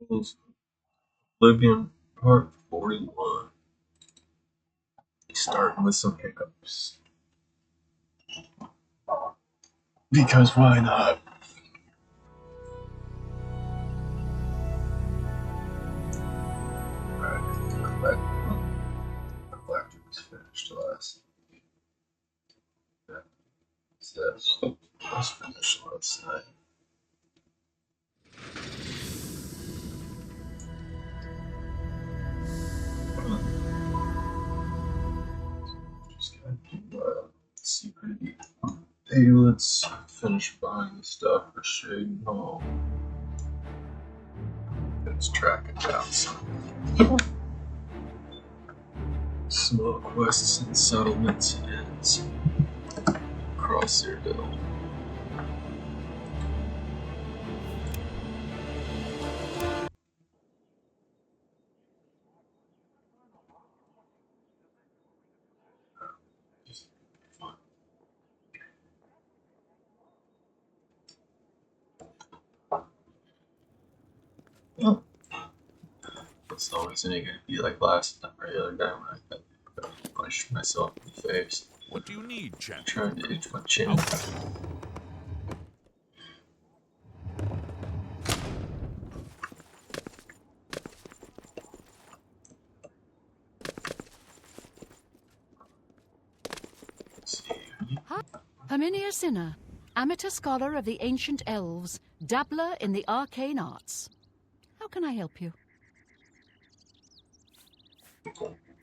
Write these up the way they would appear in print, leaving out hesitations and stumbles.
Oblivion Part 41. Starting with some hiccups. Because why not? Alright, Galactic was finished last. Yeah, that was finished last night. Just gotta do secret. Hey, let's finish buying the stuff for Shade Hall. Let's track it down some. Small quests and settlements and across their bill. Oh. It's always gonna be like last time or the other day when I punched myself in the face. What do you need, champ? Trying to itch my chin. Herminia Sinner, amateur scholar of the ancient elves, dabbler in the arcane arts. How can I help you?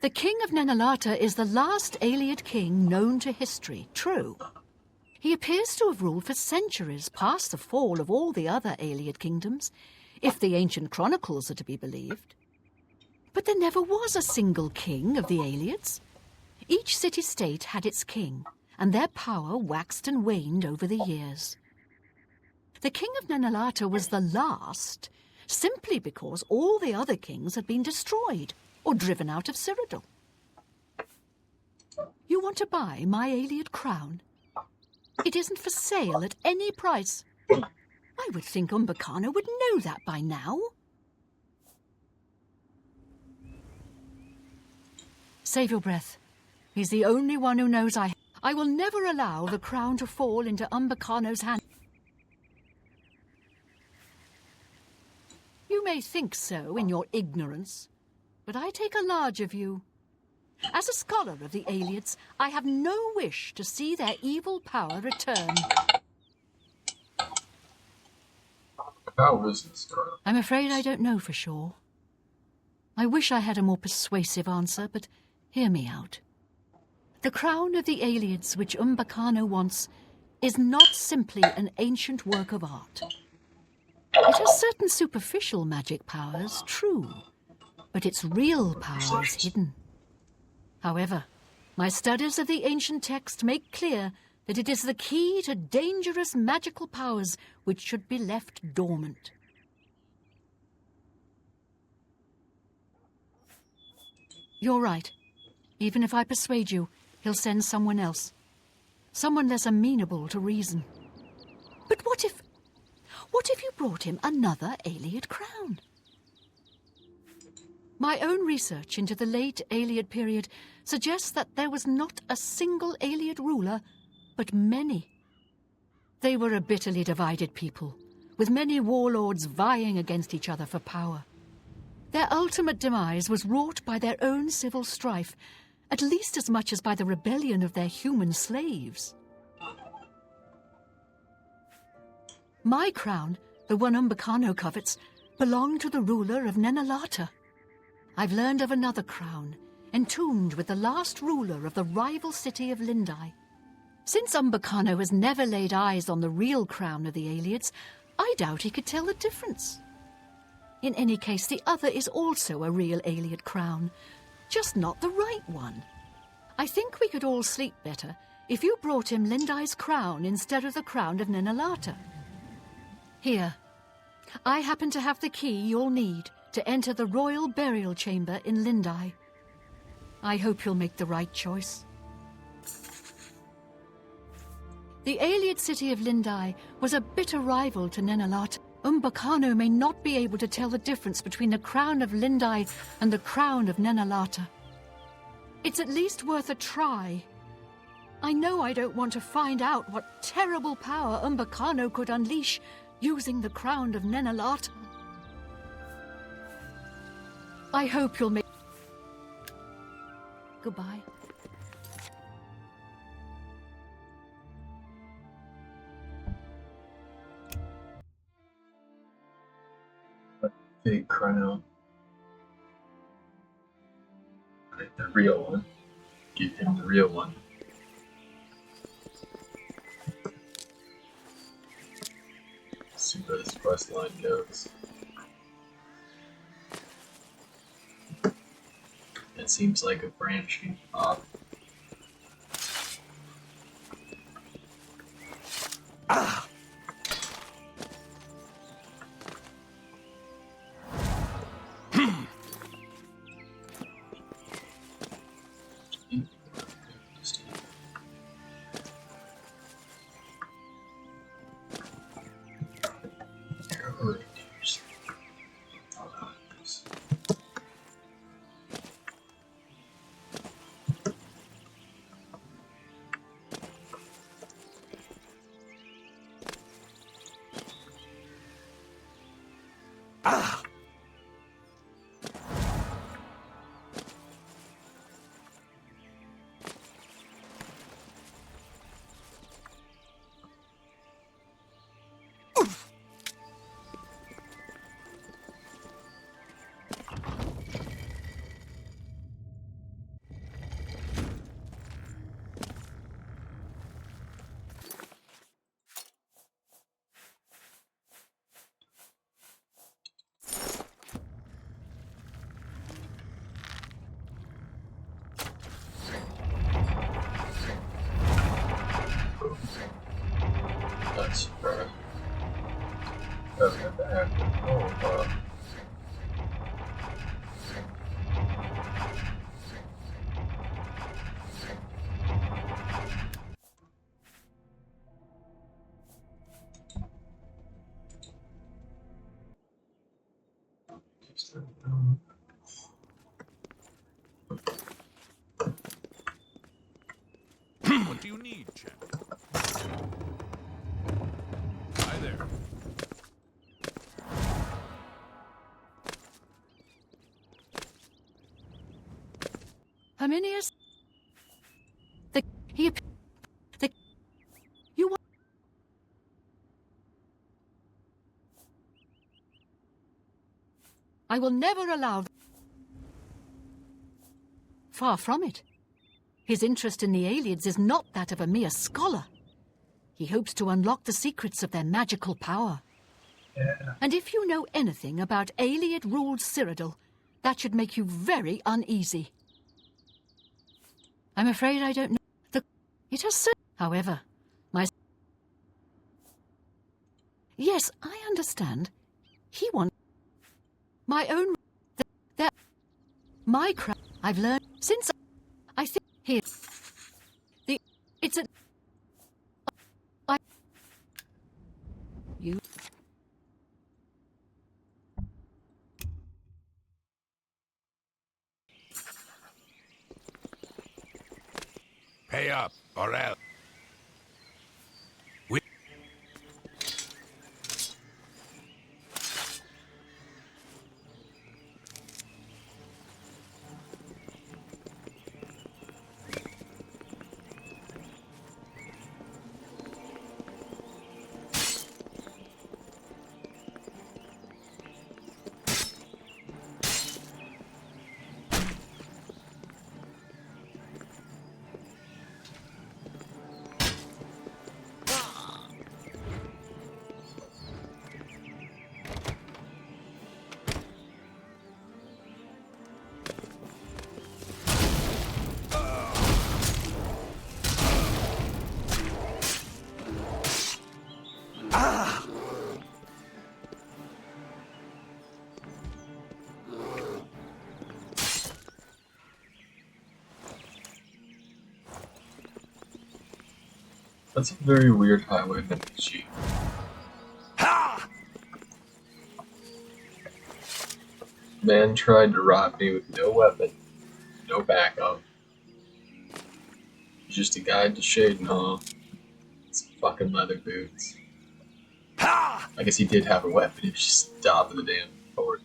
The King of Nenalata is the last Ayleid king known to history, true. He appears to have ruled for centuries past the fall of all the other Ayleid kingdoms, if the ancient chronicles are to be believed. But there never was a single king of the Ayleids. Each city-state had its king, and their power waxed and waned over the years. The King of Nenalata was the last, simply because all the other kings had been destroyed or driven out of Cyrodiil. You want to buy my Ayleid crown? It isn't for sale at any price. I would think Umbaccano would know that by now. Save your breath. He's the only one who knows I will never allow the crown to fall into Umbaccano's hand. You may think so in your ignorance, but I take a larger view. As a scholar of the Ayleids, I have no wish to see their evil power return. How is this girl? I'm afraid I don't know for sure. I wish I had a more persuasive answer, but hear me out. The crown of the Ayleids which Umbaccano wants is not simply an ancient work of art. It has certain superficial magic powers, true, but its real power is hidden. However, my studies of the ancient text make clear that it is the key to dangerous magical powers which should be left dormant. You're right. Even if I persuade you, he'll send someone else. Someone less amenable to reason. But what if you brought him another Ayleid crown? My own research into the late Ayleid period suggests that there was not a single Ayleid ruler, but many. They were a bitterly divided people, with many warlords vying against each other for power. Their ultimate demise was wrought by their own civil strife, at least as much as by the rebellion of their human slaves. My crown, the one Umbaccano covets, belonged to the ruler of Nenalata. I've learned of another crown, entombed with the last ruler of the rival city of Lindai. Since Umbaccano has never laid eyes on the real crown of the Ayleids, I doubt he could tell the difference. In any case, the other is also a real Ayleid crown, just not the right one. I think we could all sleep better if you brought him Lindai's crown instead of the crown of Nenalata. Here, I happen to have the key you'll need to enter the royal burial chamber in Lindai. I hope you'll make the right choice. The Ayleid city of Lindai was a bitter rival to Nenalata, Umbaccano may not be able to tell the difference between the crown of Lindai and the crown of Nenalata. It's at least worth a try. I know I don't want to find out what terrible power Umbaccano could unleash using the crown of Nenalata. I hope you'll make... Goodbye. Fake crown. Right, the real one. Give him the real one. See where this quest line goes. It seems like a branching off. Ah! Ah! That's right. That's what the heck. Oh, What do you need, chap? Hi there. Herminius? You want... I will never allow... Far from it. His interest in the Aelids is not that of a mere scholar. He hopes to unlock the secrets of their magical power. yeah. And if you know anything about Aeliad-ruled Cyrodiil, that should make you very uneasy. I'm afraid I don't know. It has so... However, my... Yes, I understand. He wants... My own... My crown... I've learned... Since... I think... Here... It's a... You... Pay up, or else. That's a very weird highway to cheat. Ha! Man tried to rob me with no weapon, no backup. Just a guide to Shaden, huh? Some fucking leather boots. Ha! I guess he did have a weapon, he was just stopping the damn fort.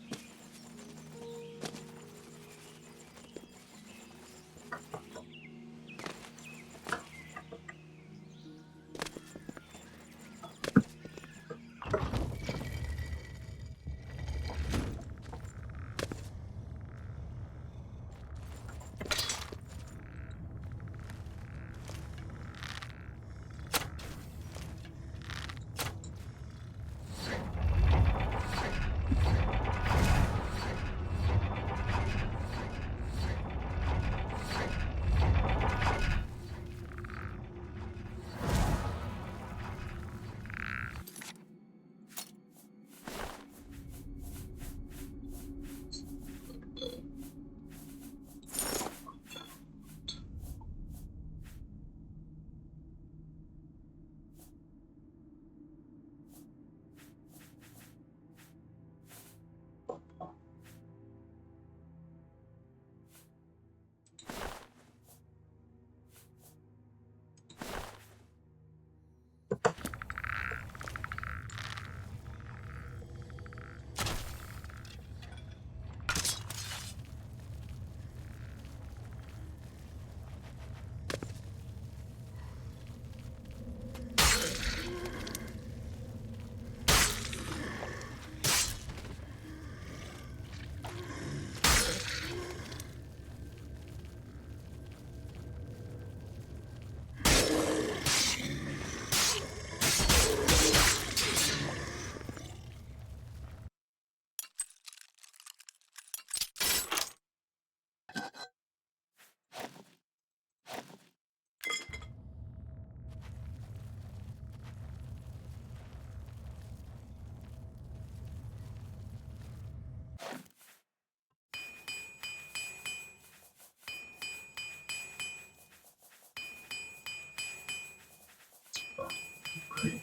Great.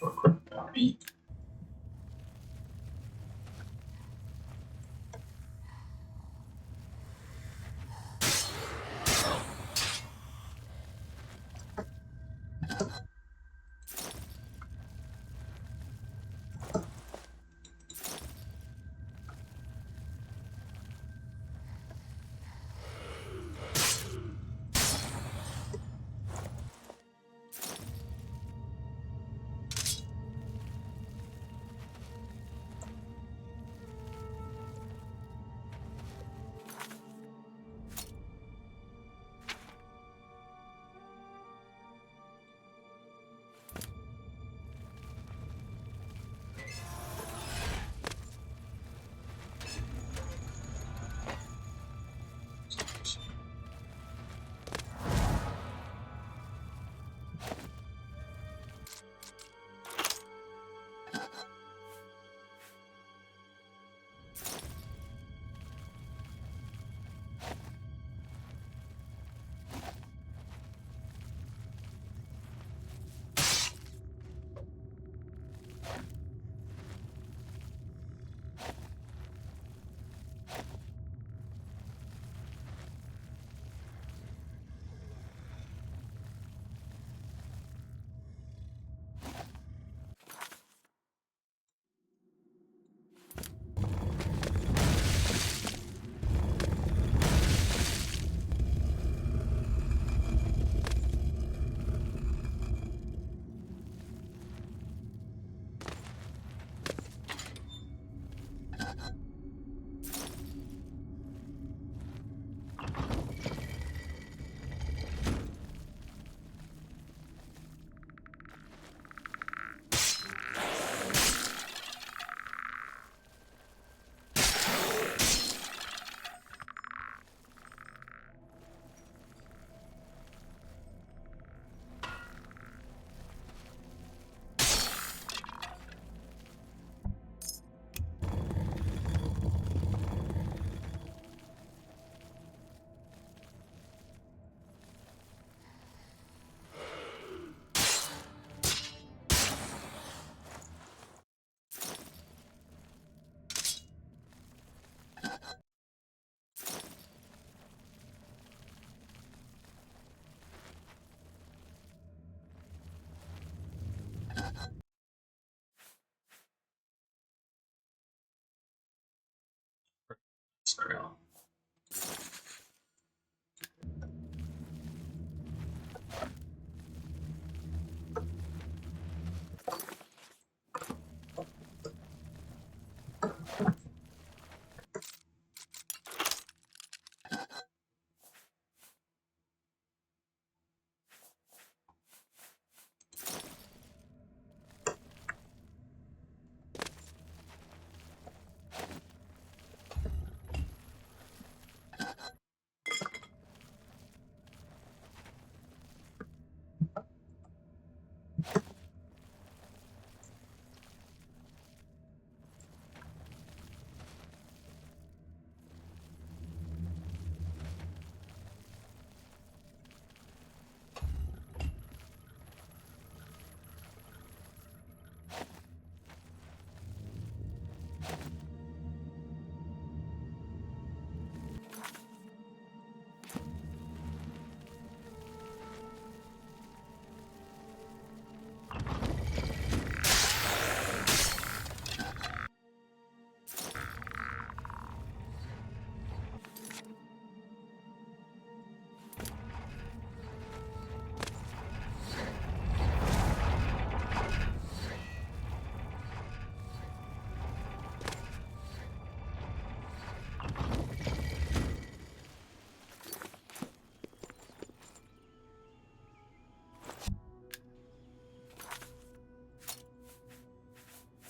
Or quick beat.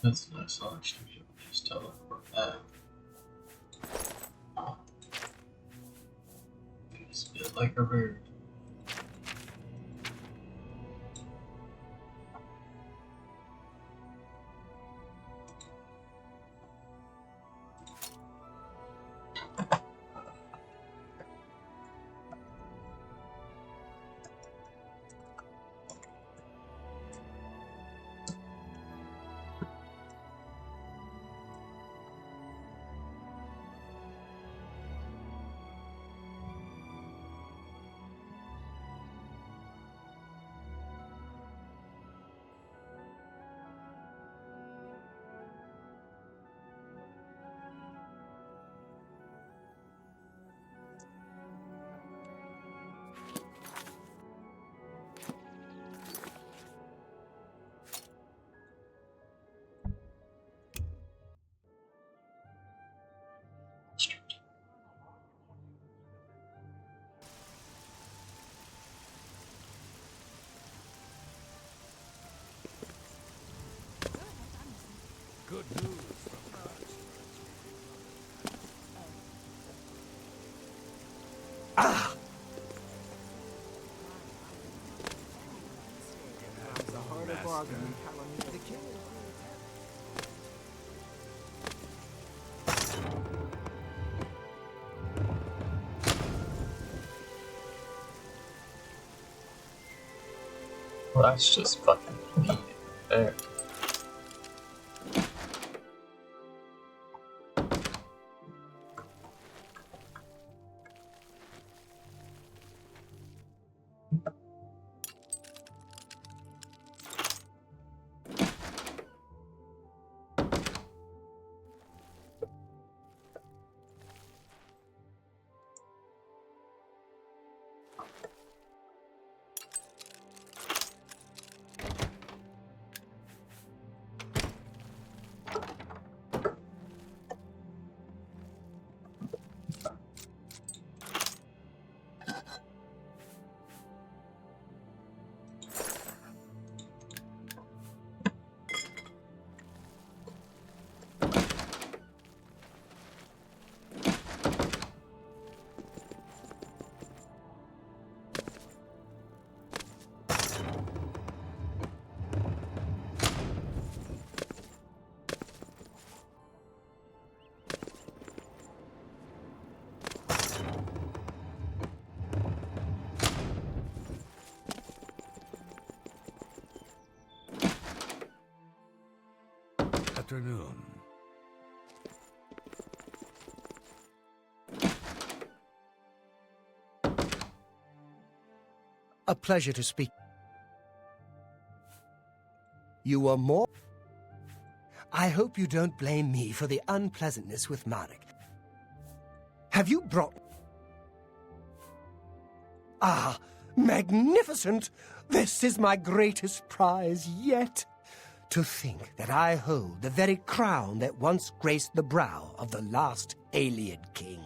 That's nice. I'll actually be able to just teleport back. Oh, it's a bit like a bird. Good news from us. Ah! It's a harder bargain than Palamute. The king Well, that's just fucking neat. There. Afternoon. A pleasure to speak. You are more... I hope you don't blame me for the unpleasantness with Marek. Have you brought... Ah, magnificent! This is my greatest prize yet. To think that I hold the very crown that once graced the brow of the last Ayleid king.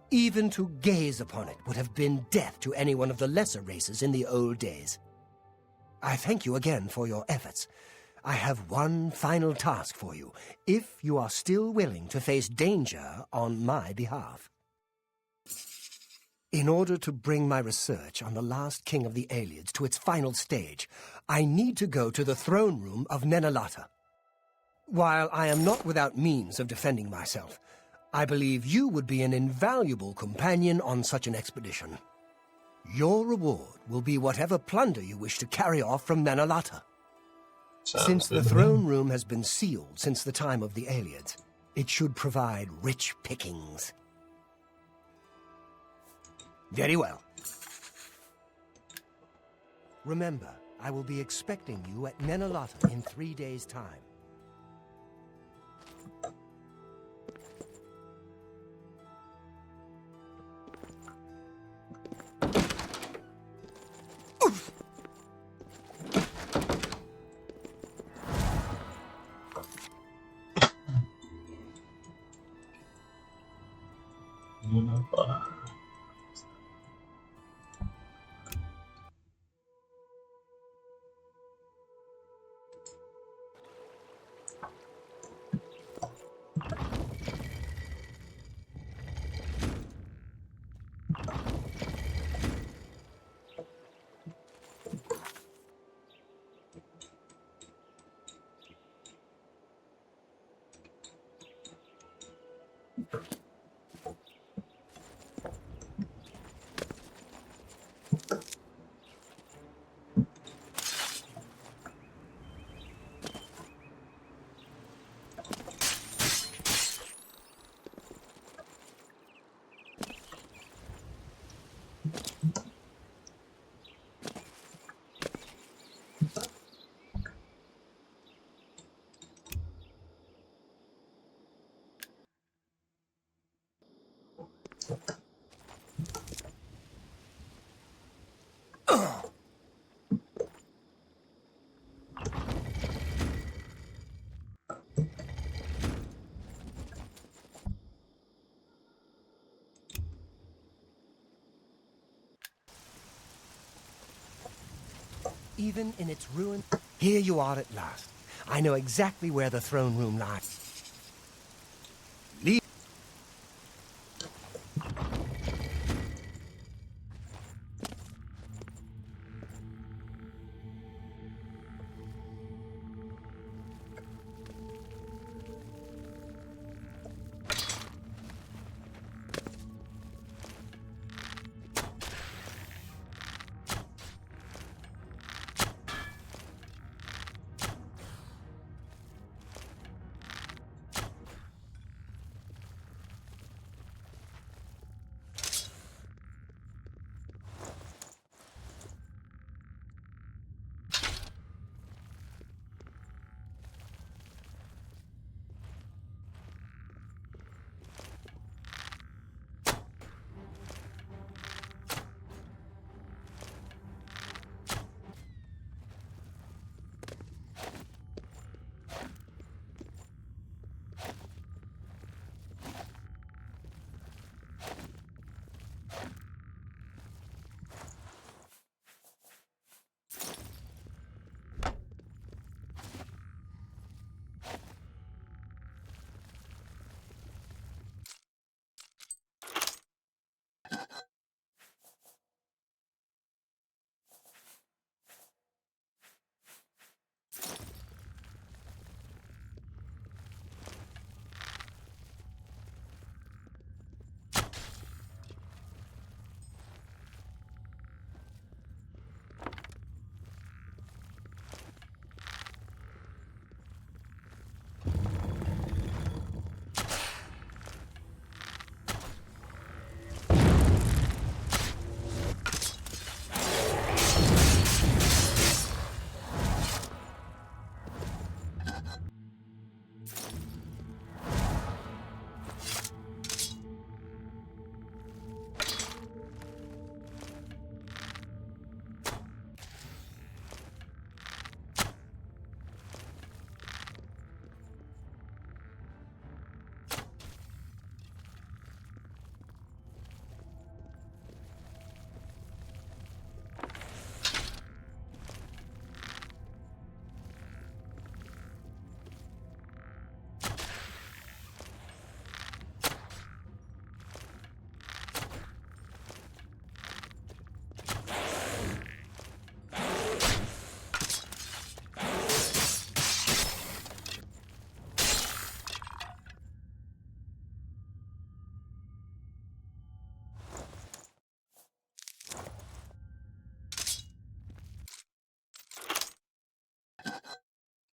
Even to gaze upon it would have been death to any one of the lesser races in the old days. I thank you again for your efforts. I have one final task for you, if you are still willing to face danger on my behalf. In order to bring my research on the last king of the Ayleids to its final stage, I need to go to the throne room of Nenalata. While I am not without means of defending myself, I believe you would be an invaluable companion on such an expedition. Your reward will be whatever plunder you wish to carry off from Nenalata. Since the throne room has been sealed since the time of the Ayleids, it should provide rich pickings. Very well. Remember, I will be expecting you at Nenalata in 3 days' time. Even in its ruin, here you are at last. I know exactly where the throne room lies. Leave.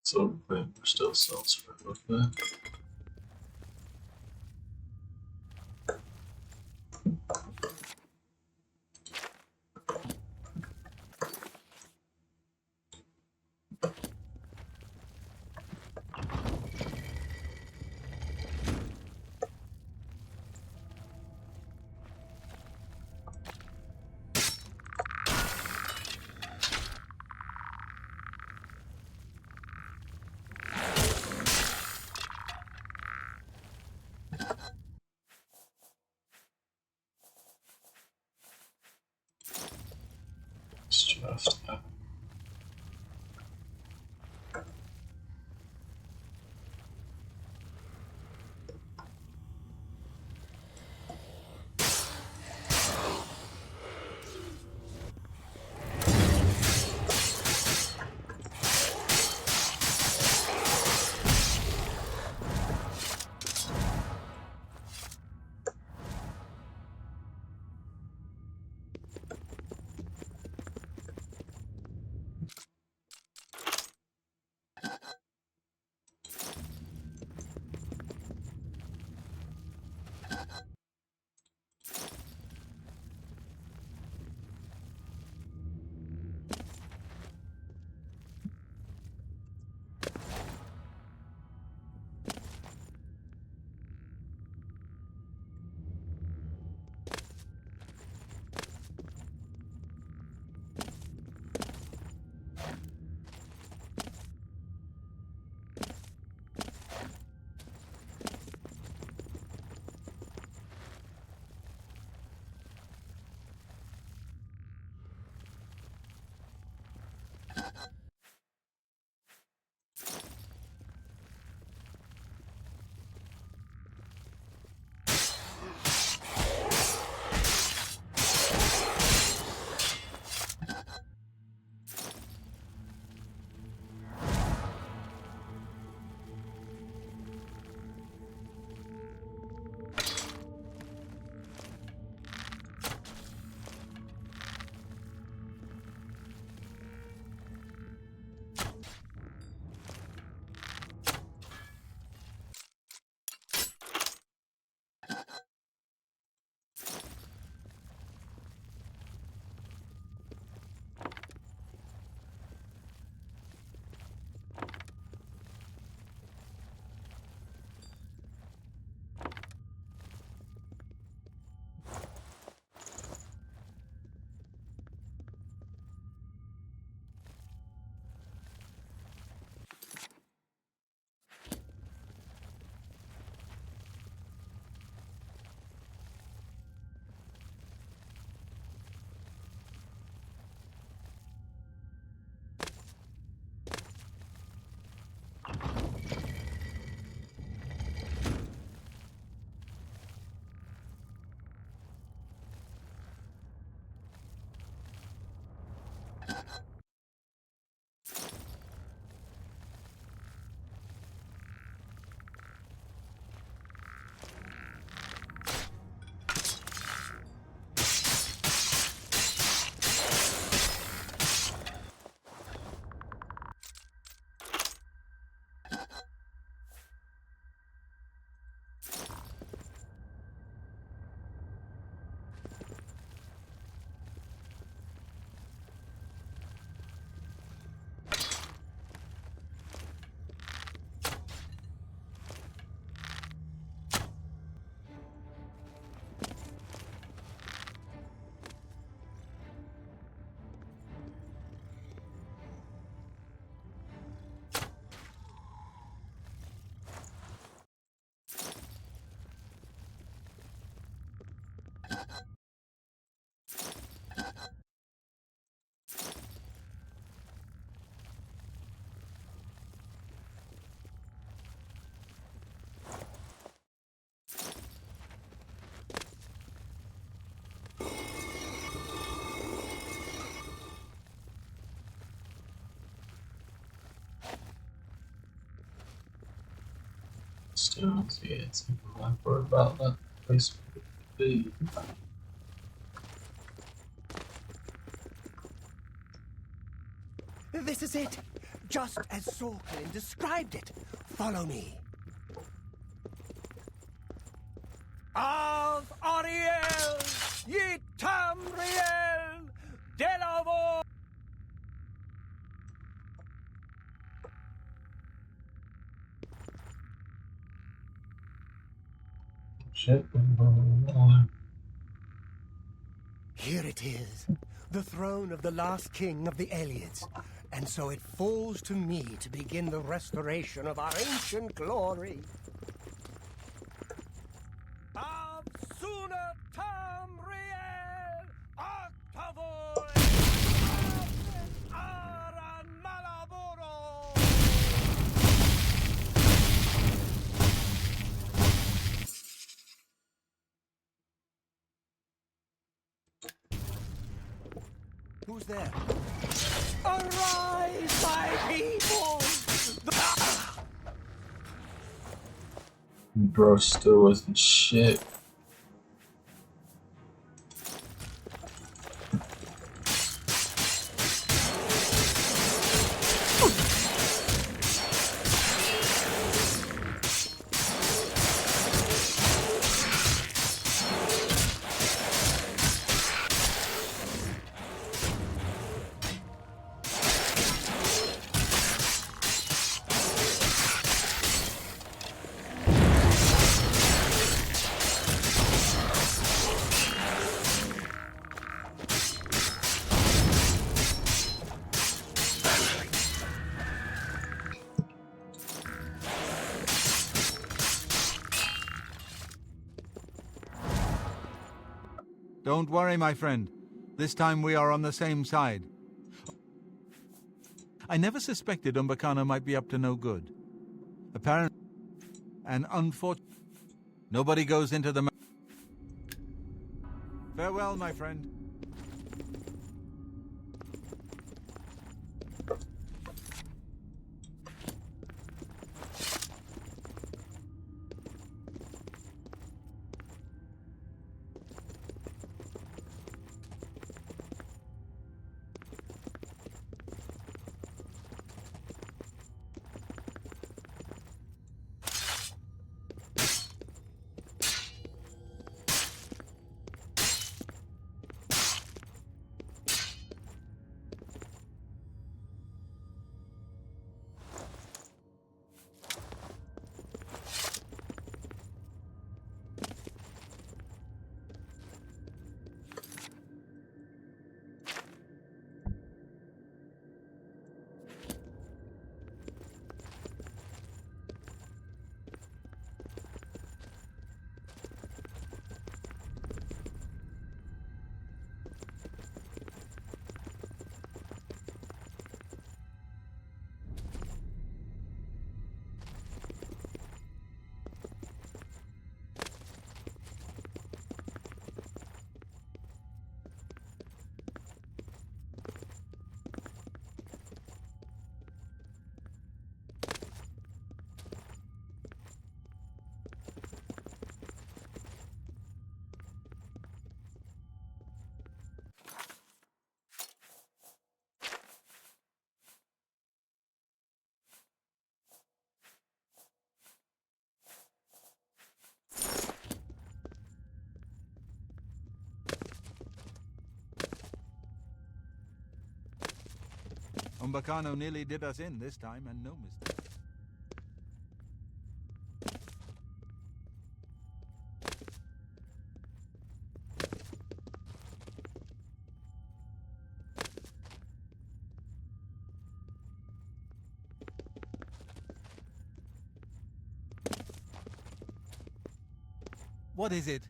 So we're still sounds for that. stones. Yeah, it's like we're about that place to be. This is it, just as Sorkin described it. Follow me. Av Ariel, Yitam Riel, Delavo. Shit. Here it is, the throne of the last king of the Eliads. And so it falls to me to begin the restoration of our ancient glory. Ab Suna Tam Riel, Octavoy, Aran Malaboro. Who's there? Arise, my people! Bro still wasn't shit. Don't worry, my friend. This time we are on the same side. I never suspected Umbaccano might be up to no good. Apparently, and unfortunately, nobody goes into the... Farewell, my friend. Umbaccano nearly did us in this time, and no mistake. What is it?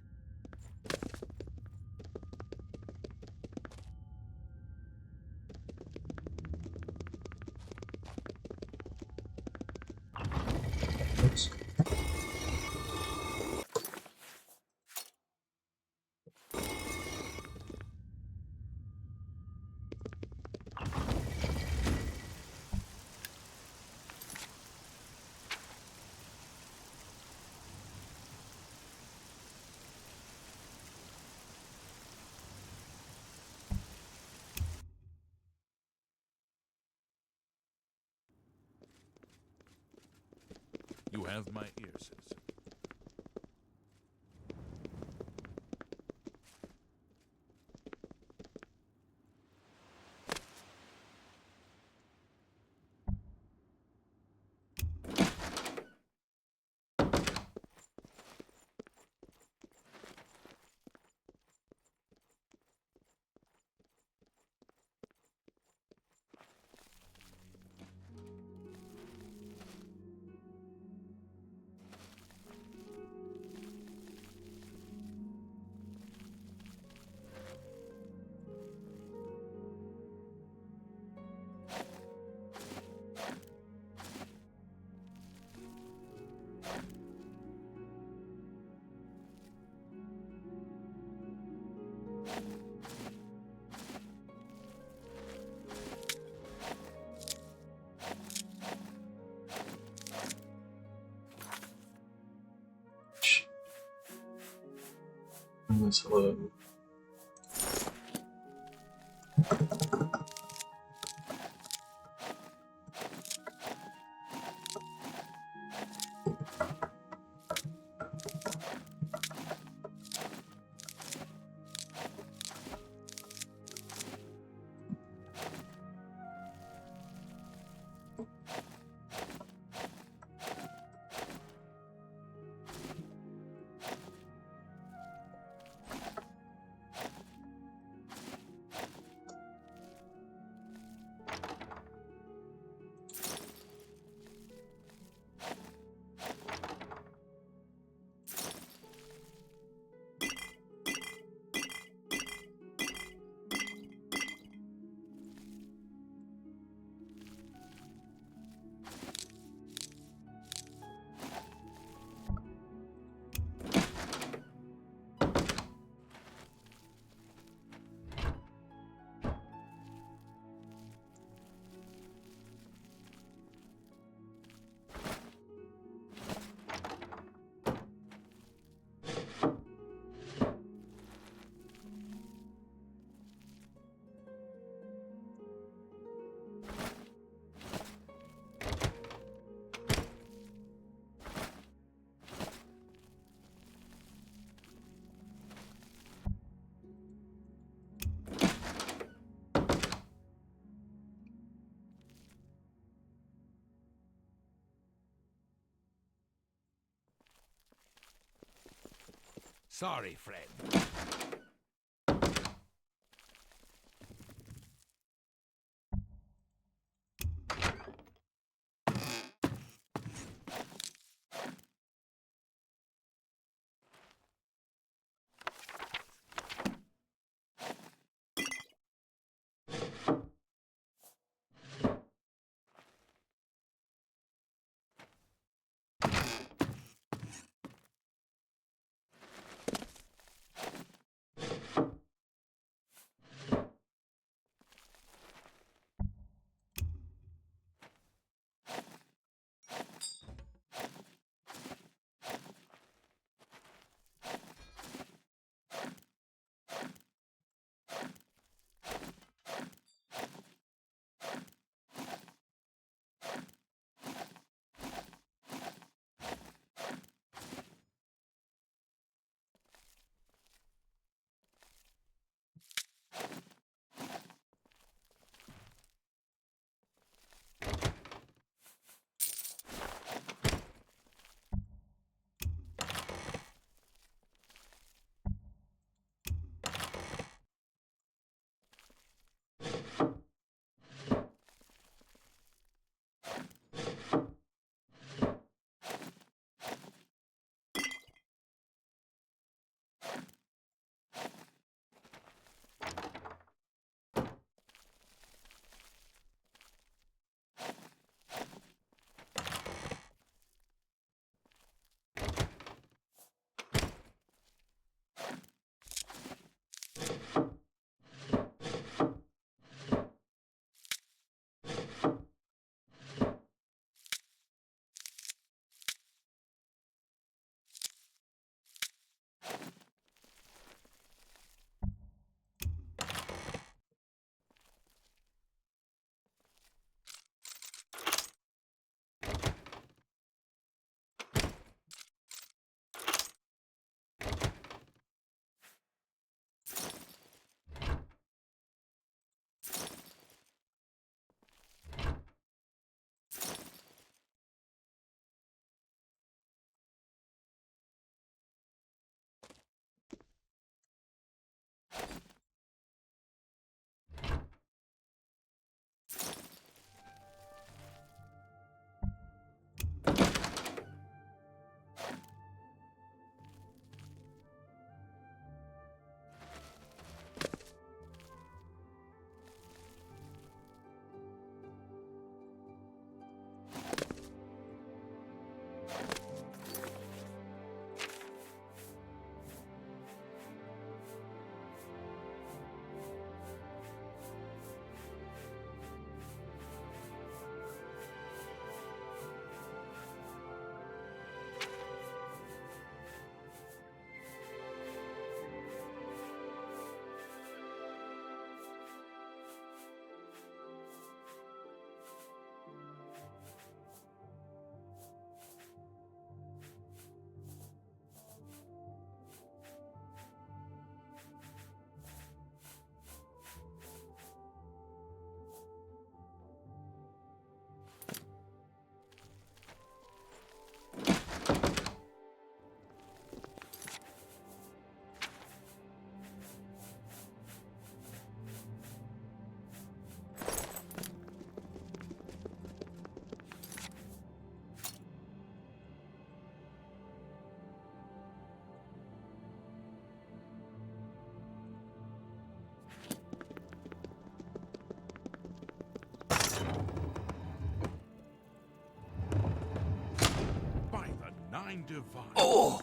Oops. You have my ear, citizen. Hello. Sorry, friend. I'm divine. Oh!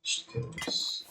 Still goes.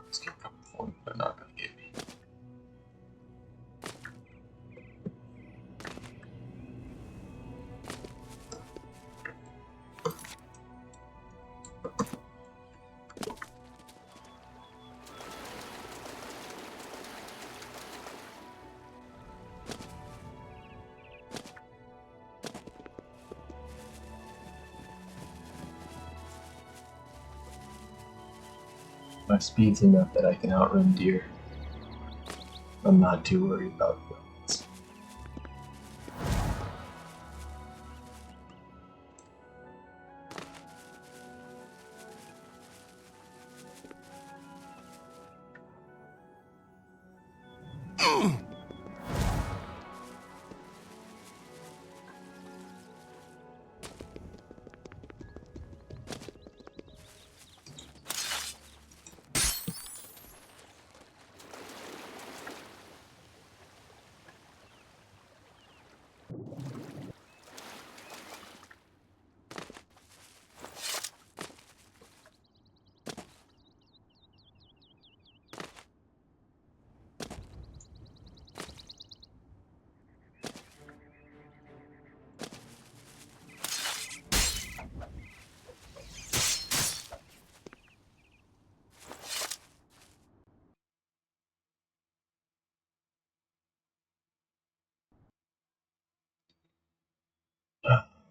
Let's get a couple of they're not going to give me. My speed's enough that I can outrun deer. I'm not too worried about guns.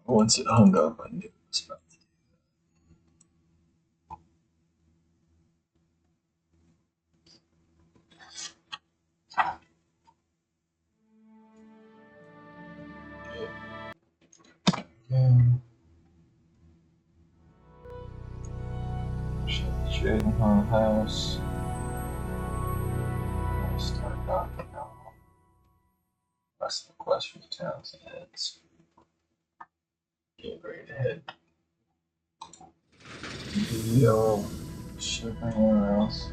Once it hung up, I knew it was about to do it. house. I'll start knocking out the rest of the quest for the town's heads. Get ready to head. Yo, shit anywhere else.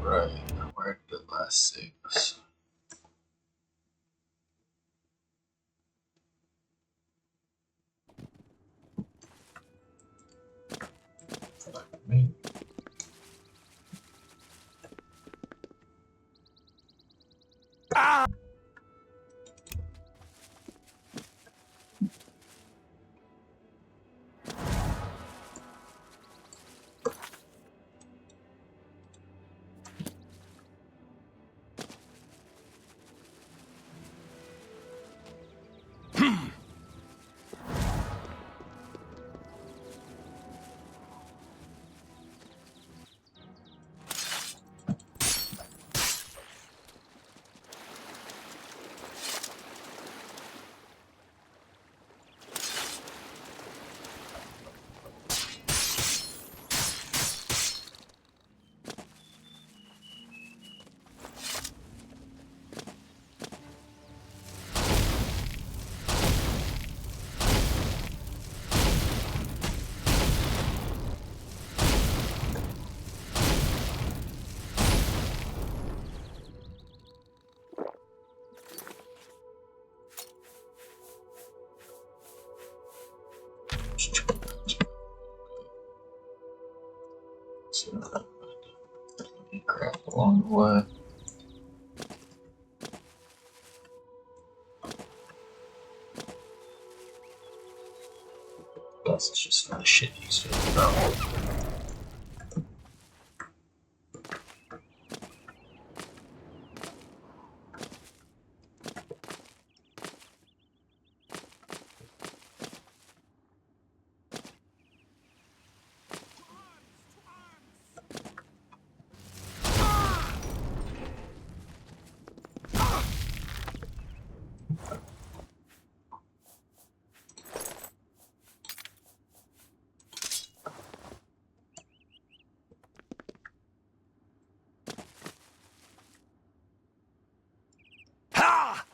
Alright, where did it last save us? Like me. Ah! So, crap along the way. Guess it's just for the shit he's doing now. Ha!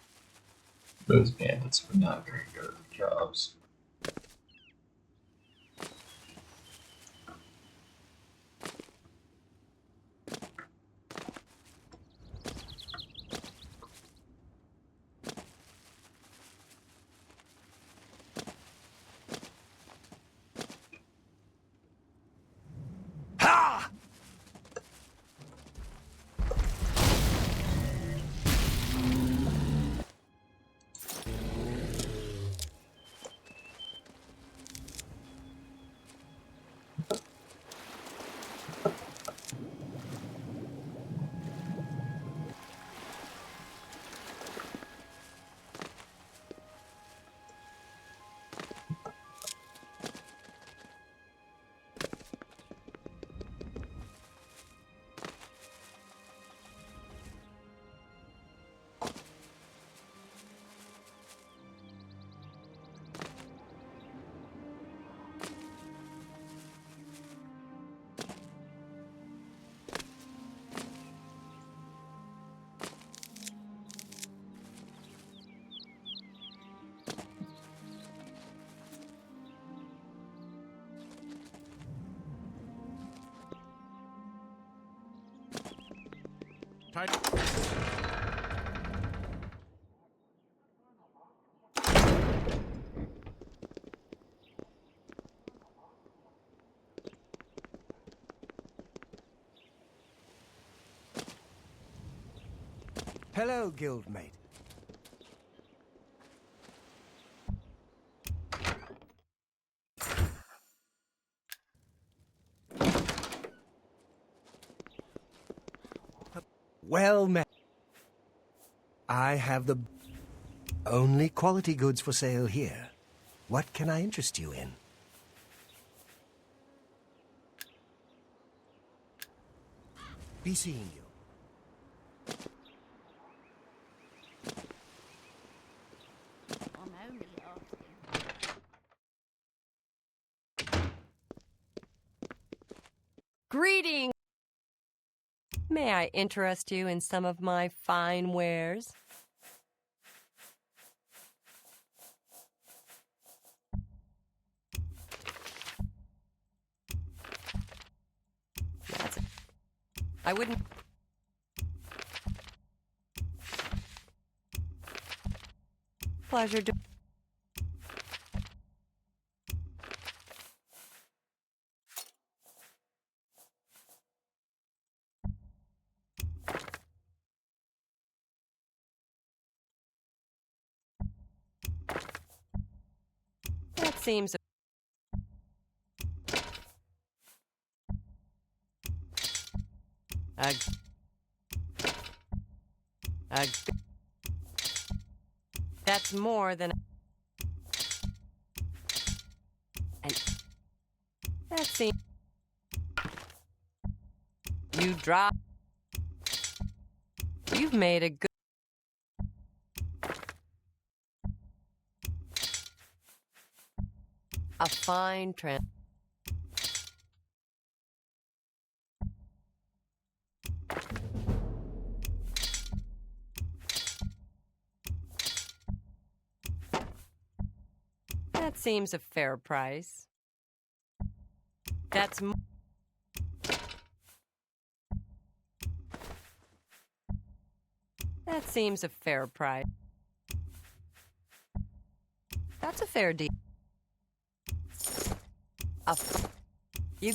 Those bandits were not very good at their jobs. Ha! Tight. Hello, guildmate. Well met. I have the only quality goods for sale here. What can I interest you in? Be seeing you. I'm only asking. Greetings! May I interest you in some of my fine wares? That's it. I wouldn't... Pleasure to... That seems... A... A... That's more than... And... That seems... You drop... You've made a good... A fine trend. That seems a fair price. That's... That seems a fair price. That's a fair deal. You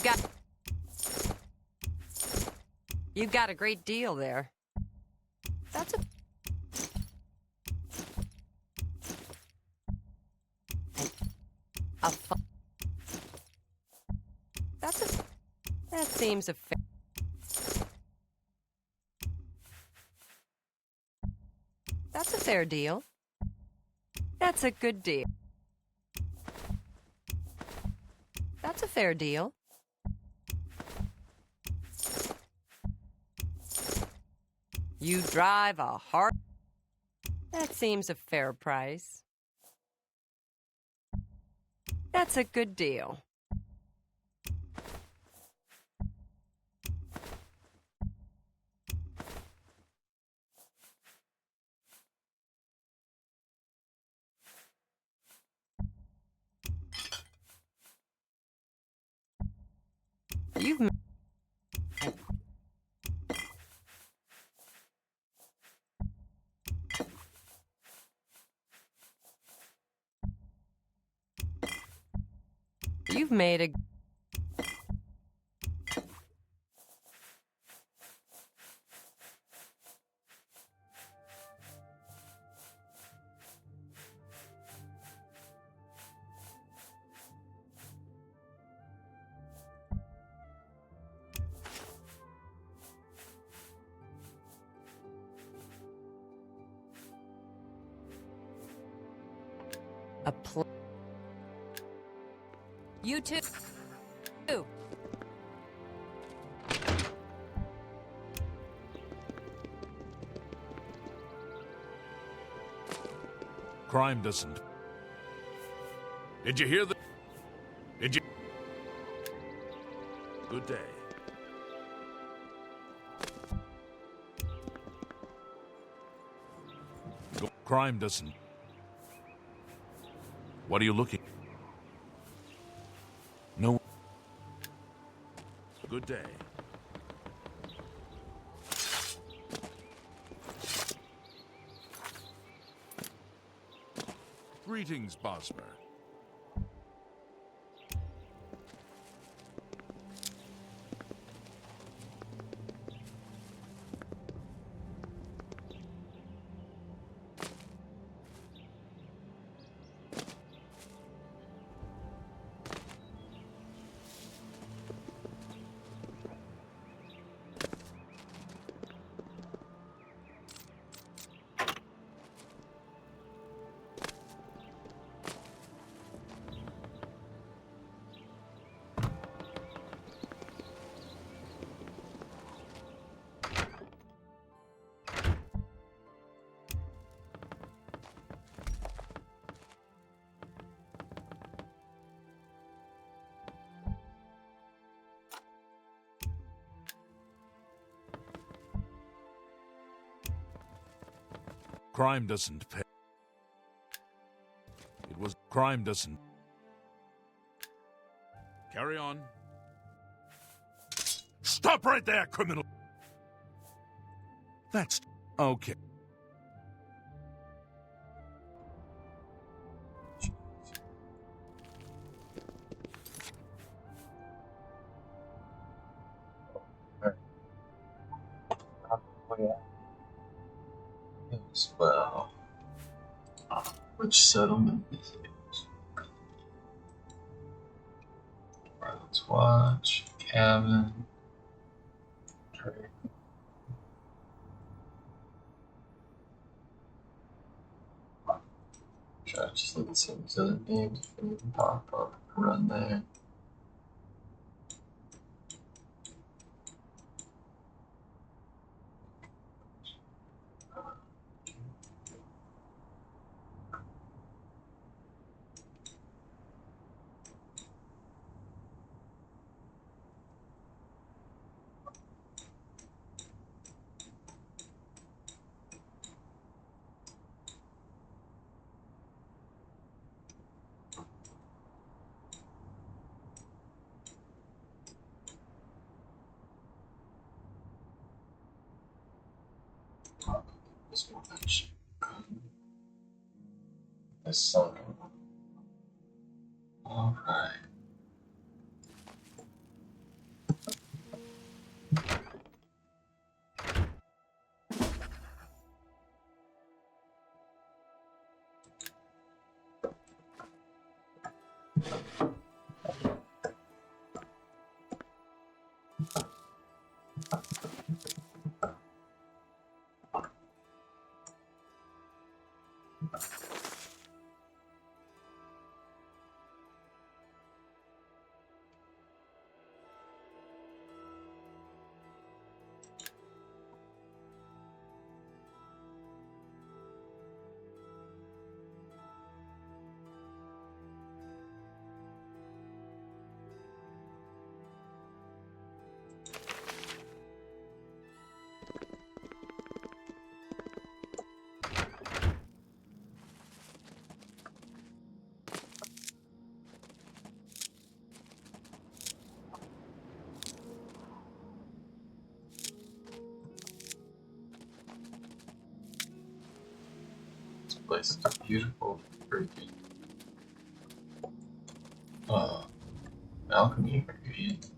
got a great deal there. That's that seems a fair. That's a fair deal. That's a good deal. That's a fair deal. You drive a hard... That seems a fair price. That's a good deal. You've... You've made a... You too. Crime doesn't. Did you hear the... Did you... Good day. Crime doesn't... What are you looking... No. Good day. Greetings, Bosmer. crime doesn't pay. It was crime doesn't. Carry on. Stop right there, criminal! That's okay. As well. Which settlement is it? Alright, let's watch. Cabin. Trade. Try to just look at some of these other names if they can pop up and run there. This one actually. This song. Alright. This place is beautiful. Freaking. Alchemy ingredient.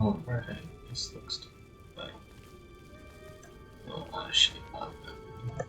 Alright, this looks like a lot of shit out there.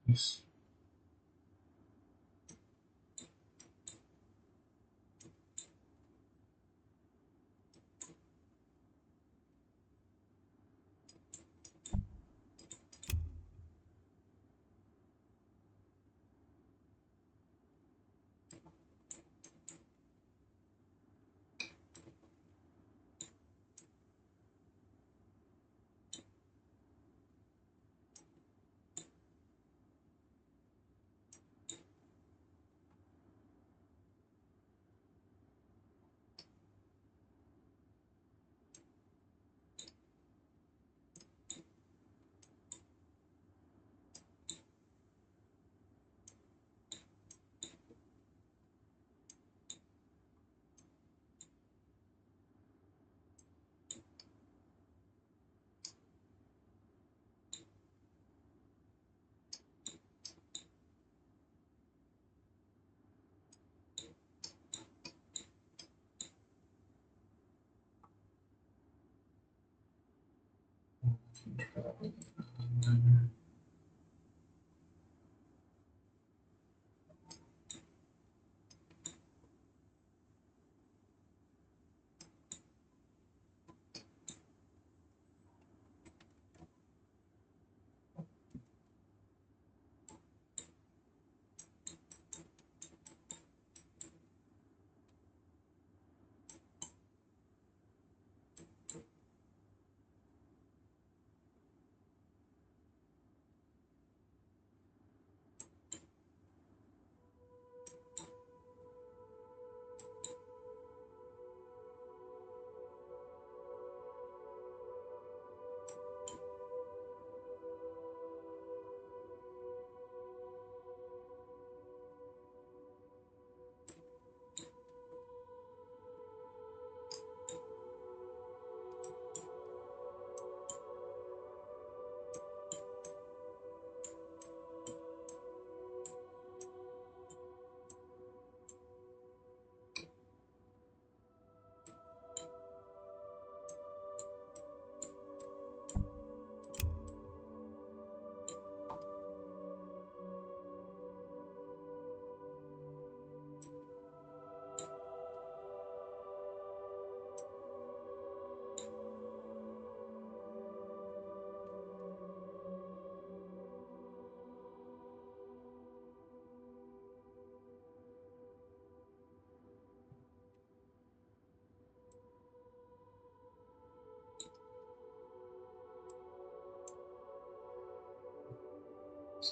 Nice.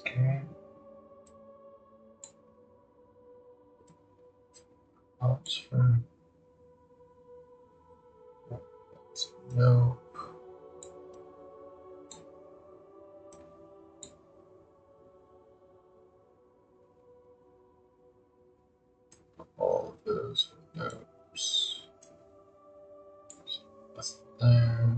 Okay. Oxford. No. All of those notes. That's there.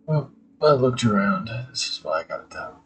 Well, I looked around. This is why I got it down.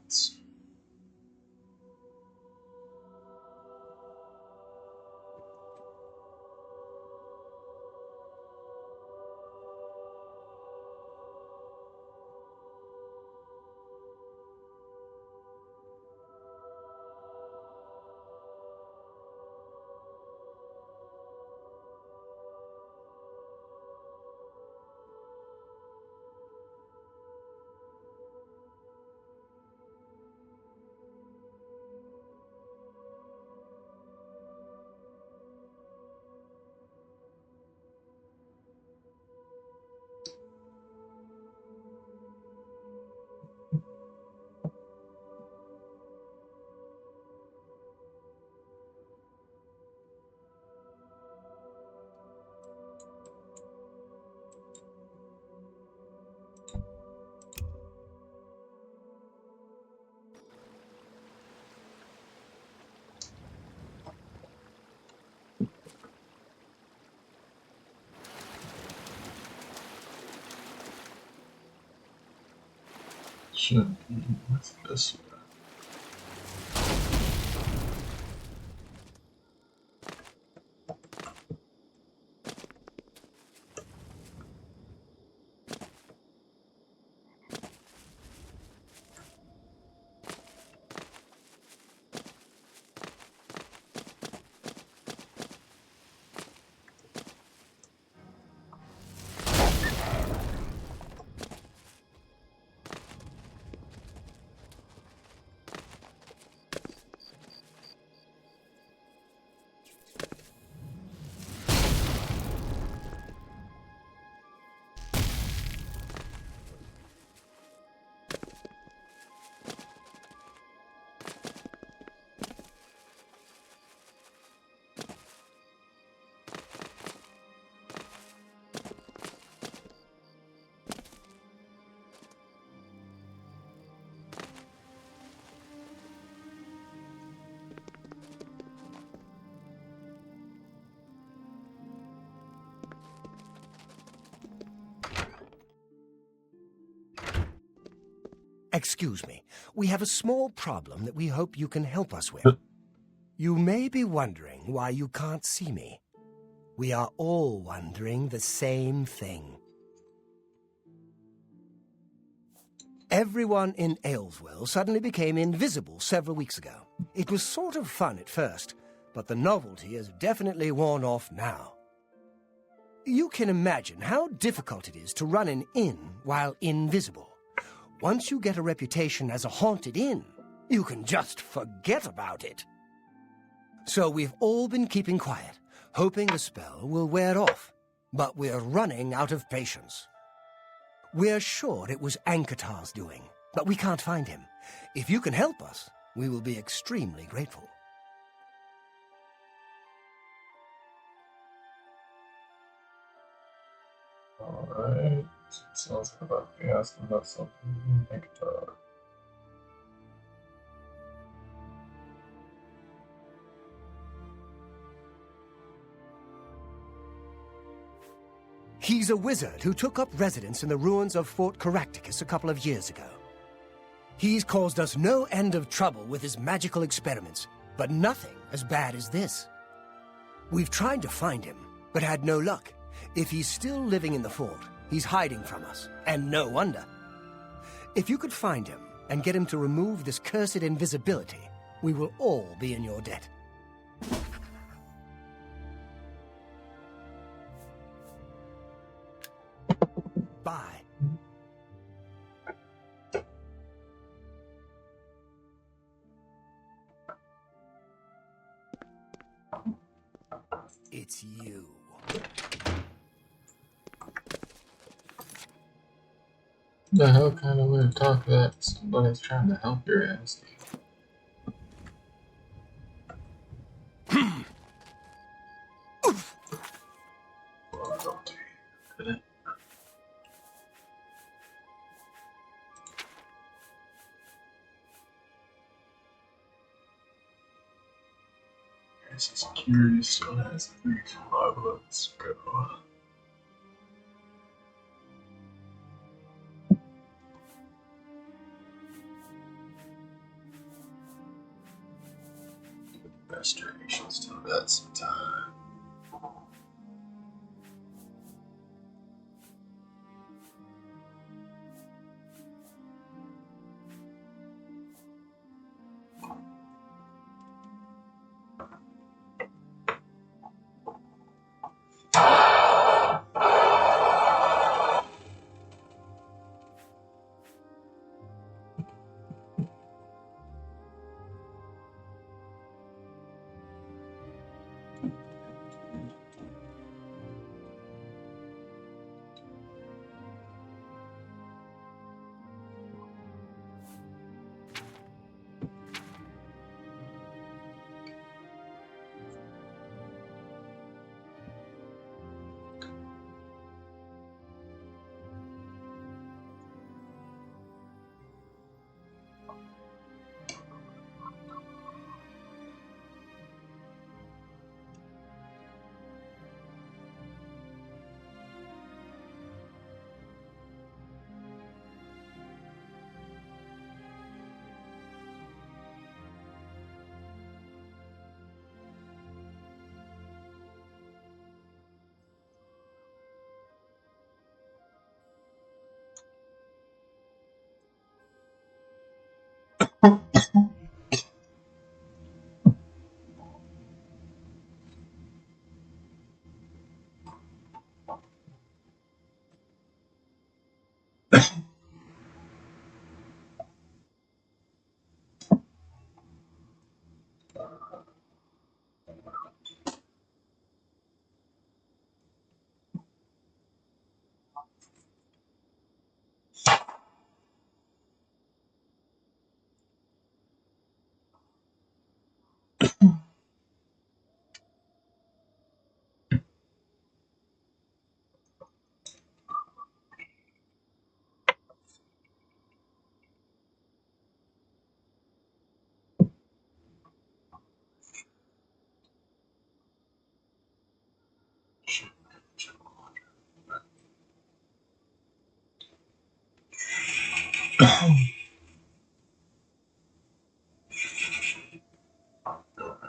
Should be with this one. Excuse me. We have a small problem that we hope you can help us with. You may be wondering why you can't see me. We are all wondering the same thing. Everyone in Ayleswell suddenly became invisible several weeks ago. It was sort of fun at first, but the novelty has definitely worn off now. You can imagine how difficult it is to run an inn while invisible. Once you get a reputation as a haunted inn, you can just forget about it. So we've all been keeping quiet, hoping the spell will wear off. But we're running out of patience. We're sure it was Ankatar's doing, but we can't find him. If you can help us, we will be extremely grateful. Alright. Sounds about to ask about something. Ankatar. He's a wizard who took up residence in the ruins of Fort Caractacus a couple of years ago. He's caused us no end of trouble with his magical experiments, but nothing as bad as this. We've tried to find him, but had no luck. If he's still living in the fort, he's hiding from us, and no wonder. If you could find him and get him to remove this cursed invisibility, we will all be in your debt. Bye. It's you. The hell kind of way to talk that somebody's trying to help your ass? Security still has 35 levels to go. Restoration still got some time.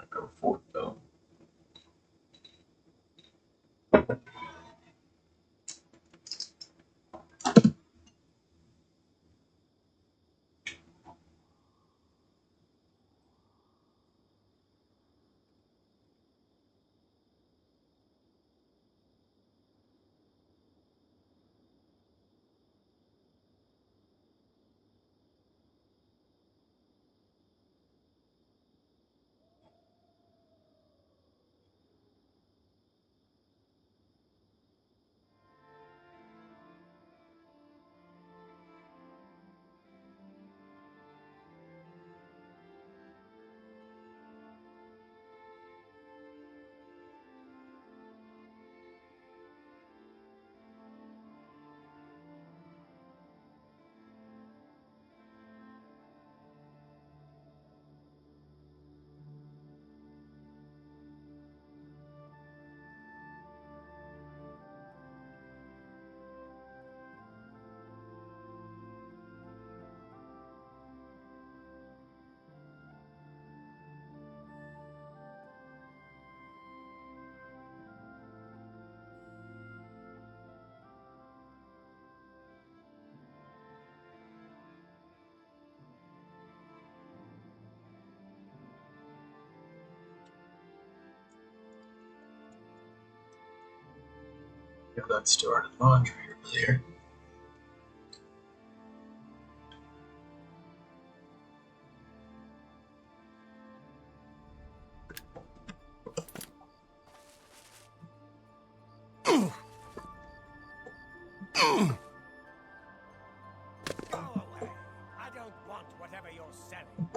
Go for it though. Yeah, that started laundry earlier. Go away. I don't want whatever you're selling.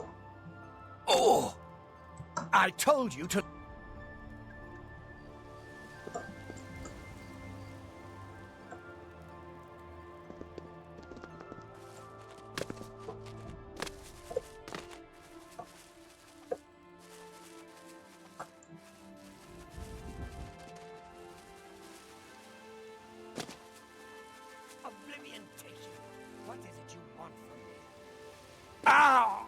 Oh! I told you to... Oblivion take you. What is it you want from me? Ow!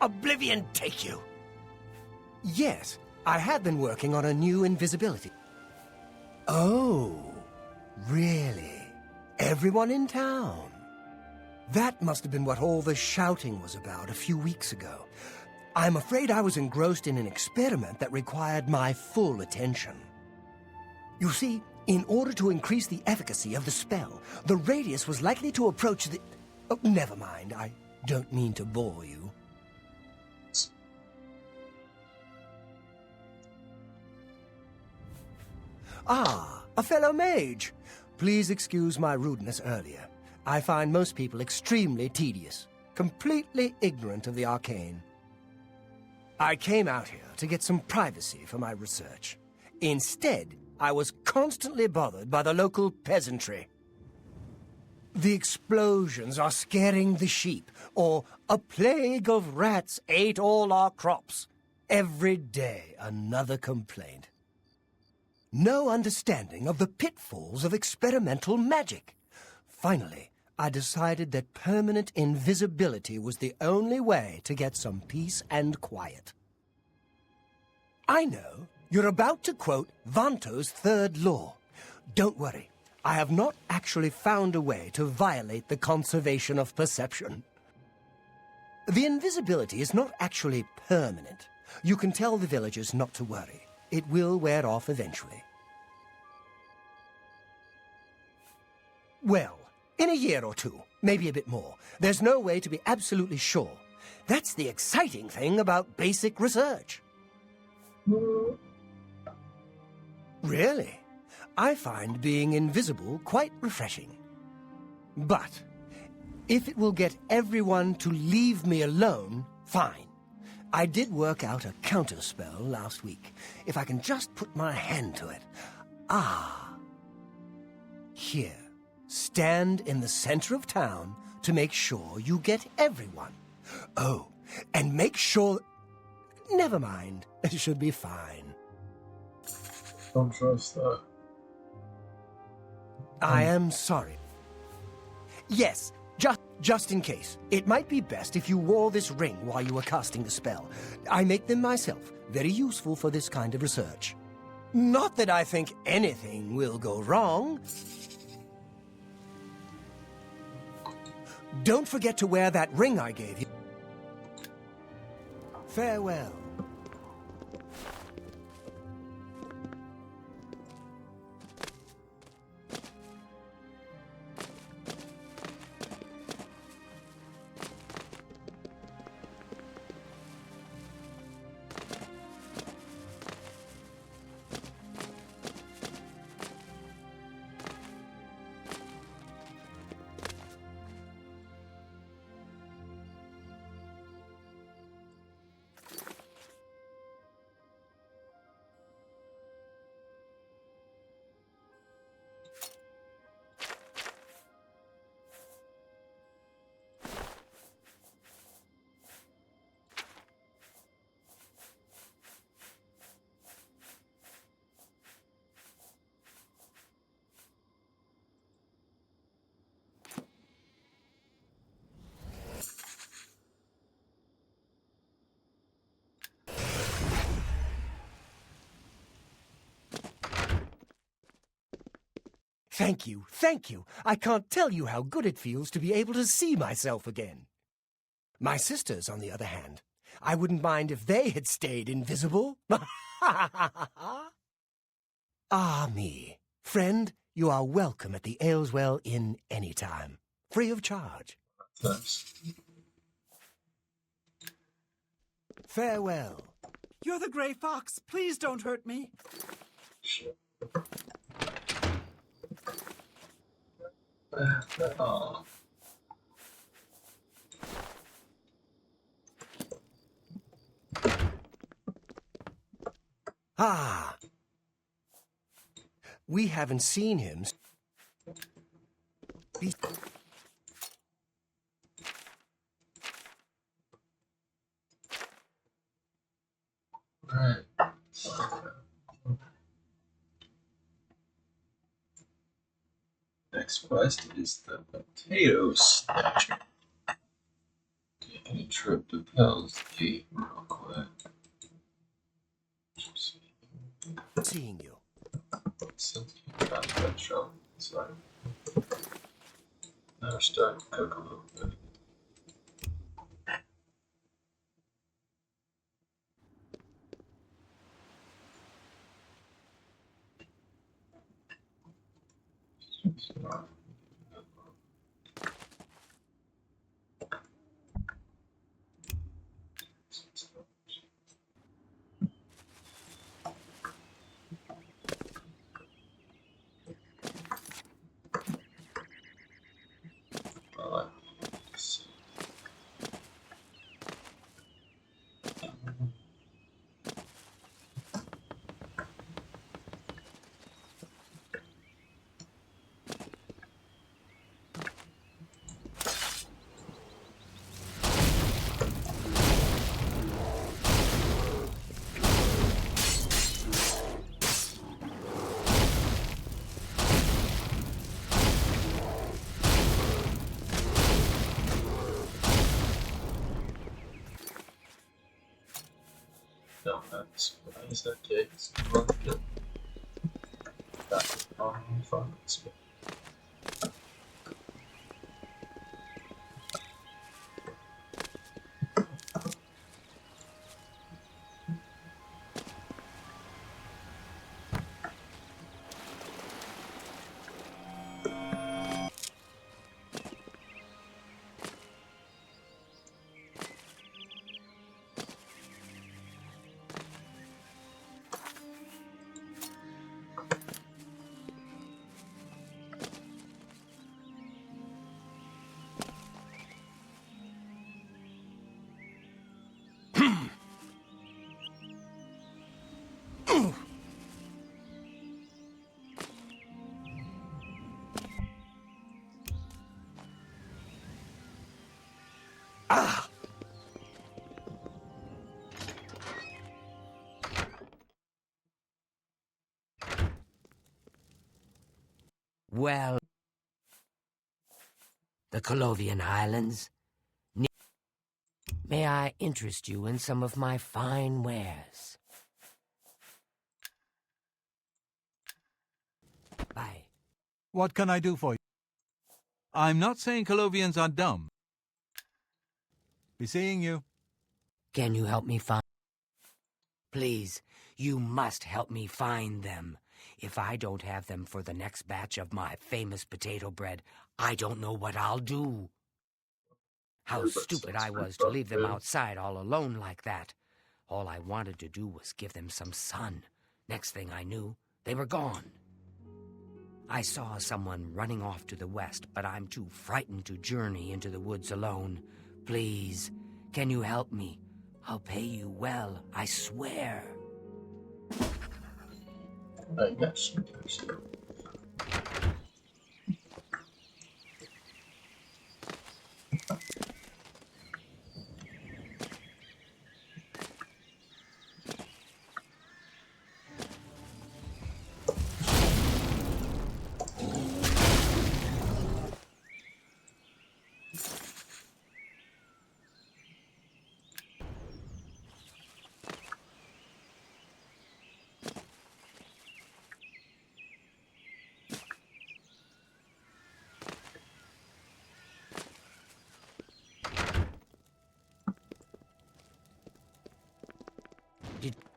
Oblivion take you! Yes, I have been working on a new invisibility. Oh, really? Everyone in town? That must have been what all the shouting was about a few weeks ago. I'm afraid I was engrossed in an experiment that required my full attention. You see, in order to increase the efficacy of the spell, the radius was likely to approach the... Oh, never mind, I don't mean to bore you. Ah, a fellow mage. Please excuse my rudeness earlier. I find most people extremely tedious, completely ignorant of the arcane. I came out here to get some privacy for my research. Instead, I was constantly bothered by the local peasantry. The explosions are scaring the sheep, or a plague of rats ate all our crops. Every day, another complaint. No understanding of the pitfalls of experimental magic. Finally, I decided that permanent invisibility was the only way to get some peace and quiet. I know you're about to quote Vanto's third law. Don't worry, I have not actually found a way to violate the conservation of perception. The invisibility is not actually permanent. You can tell the villagers not to worry. It will wear off eventually. Well, in a year or two, maybe a bit more. There's no way to be absolutely sure. That's the exciting thing about basic research. Really? I find being invisible quite refreshing. But if it will get everyone to leave me alone, fine. I did work out a counterspell last week. If I can just put my hand to it. Ah. Here. Stand in the center of town to make sure you get everyone. Oh, and make sure... Never mind. It should be fine. Don't trust that. I am sorry. Yes, just in case. It might be best if you wore this ring while you were casting the spell. I make them myself. Very useful for this kind of research. Not that I think anything will go wrong. Don't forget to wear that ring I gave you. Farewell. Thank you, thank you. I can't tell you how good it feels to be able to see myself again. My sisters, on the other hand, I wouldn't mind if they had stayed invisible. Ah, me. Friend, you are welcome at the Ayleswell Inn any time, free of charge. Thanks. Farewell. You're the Grey Fox. Please don't hurt me. Shit. Oh. Ah. We haven't seen him. He's... Right. Next quest is the Potato Snatcher. Taking a trip to Pell's Gate real quick. seeing you. Since you got that show, so now we're starting to cook a little bit. No, that's what is that cake? It's really good. That's fun. Ah! Well, the Colovian Islands. May I interest you in some of my fine wares? Bye. What can I do for you? I'm not saying Colovians are dumb. Be seeing you. Can you help me find... Please, you must help me find them. If I don't have them for the next batch of my famous potato bread, I don't know what I'll do. How stupid I was to leave them outside all alone like that. All I wanted to do was give them some sun. Next thing I knew, they were gone. I saw someone running off to the west, but I'm too frightened to journey into the woods alone. Please, can you help me? I'll pay you well, I swear. I guess.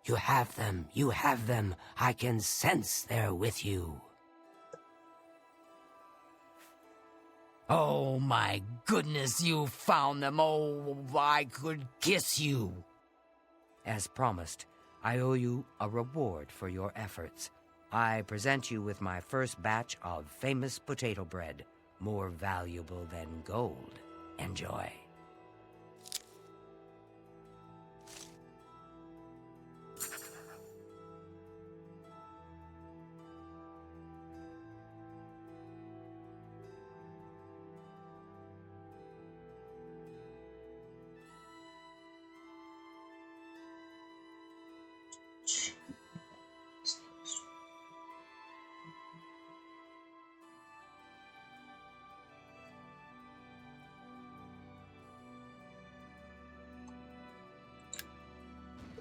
You have them. You have them. I can sense they're with you. Oh my goodness, you found them. Oh, I could kiss you. As promised, I owe you a reward for your efforts. I present you with my first batch of famous potato bread, more valuable than gold. Enjoy.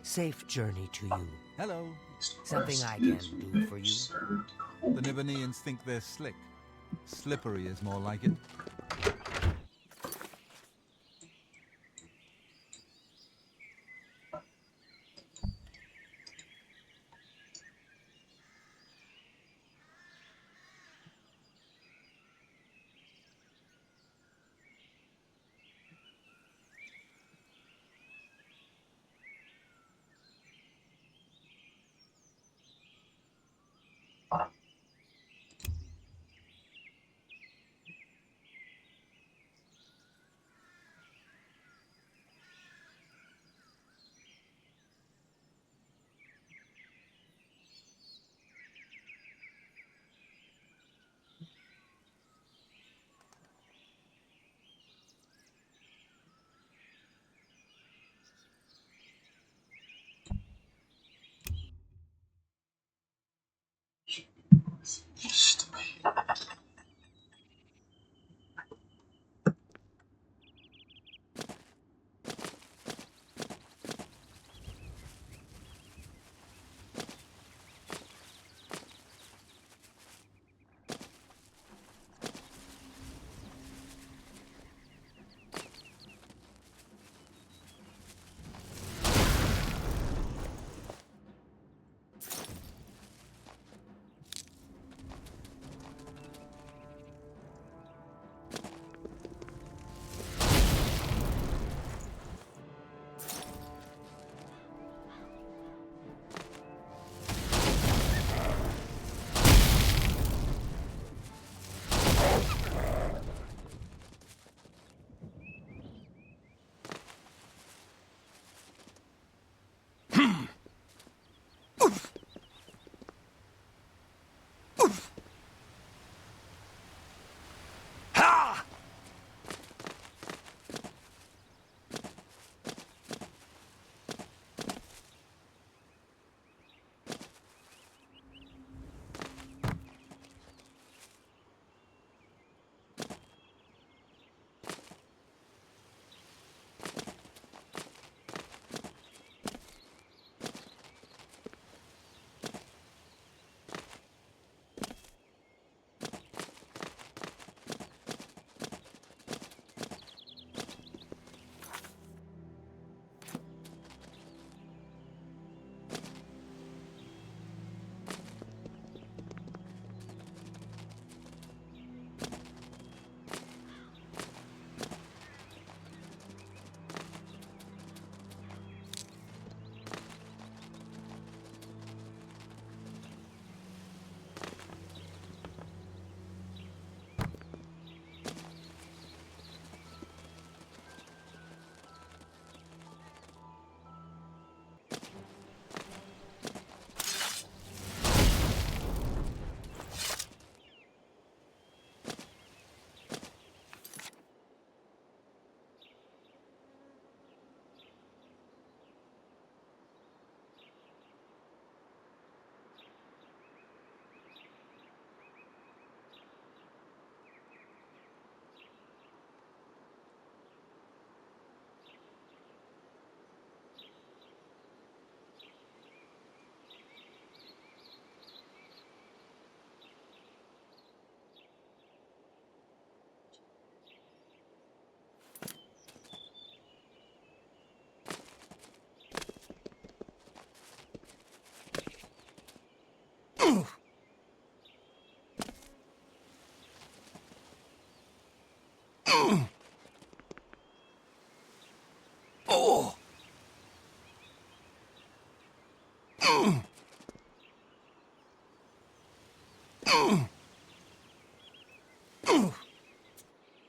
Safe journey to you. Hello. Something I can do for you. The Nibbaneans think they're slick. Slippery is more like it.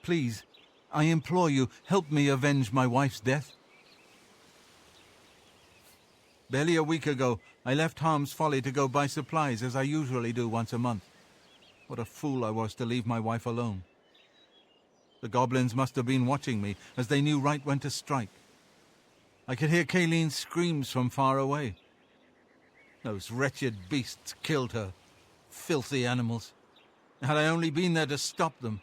Please, I implore you, help me avenge my wife's death. Barely a week ago, I left Harm's Folly to go buy supplies as I usually do once a month. What a fool I was to leave my wife alone. The goblins must have been watching me, as they knew right when to strike. I could hear Kayleen's screams from far away. Those wretched beasts killed her. Filthy animals. Had I only been there to stop them.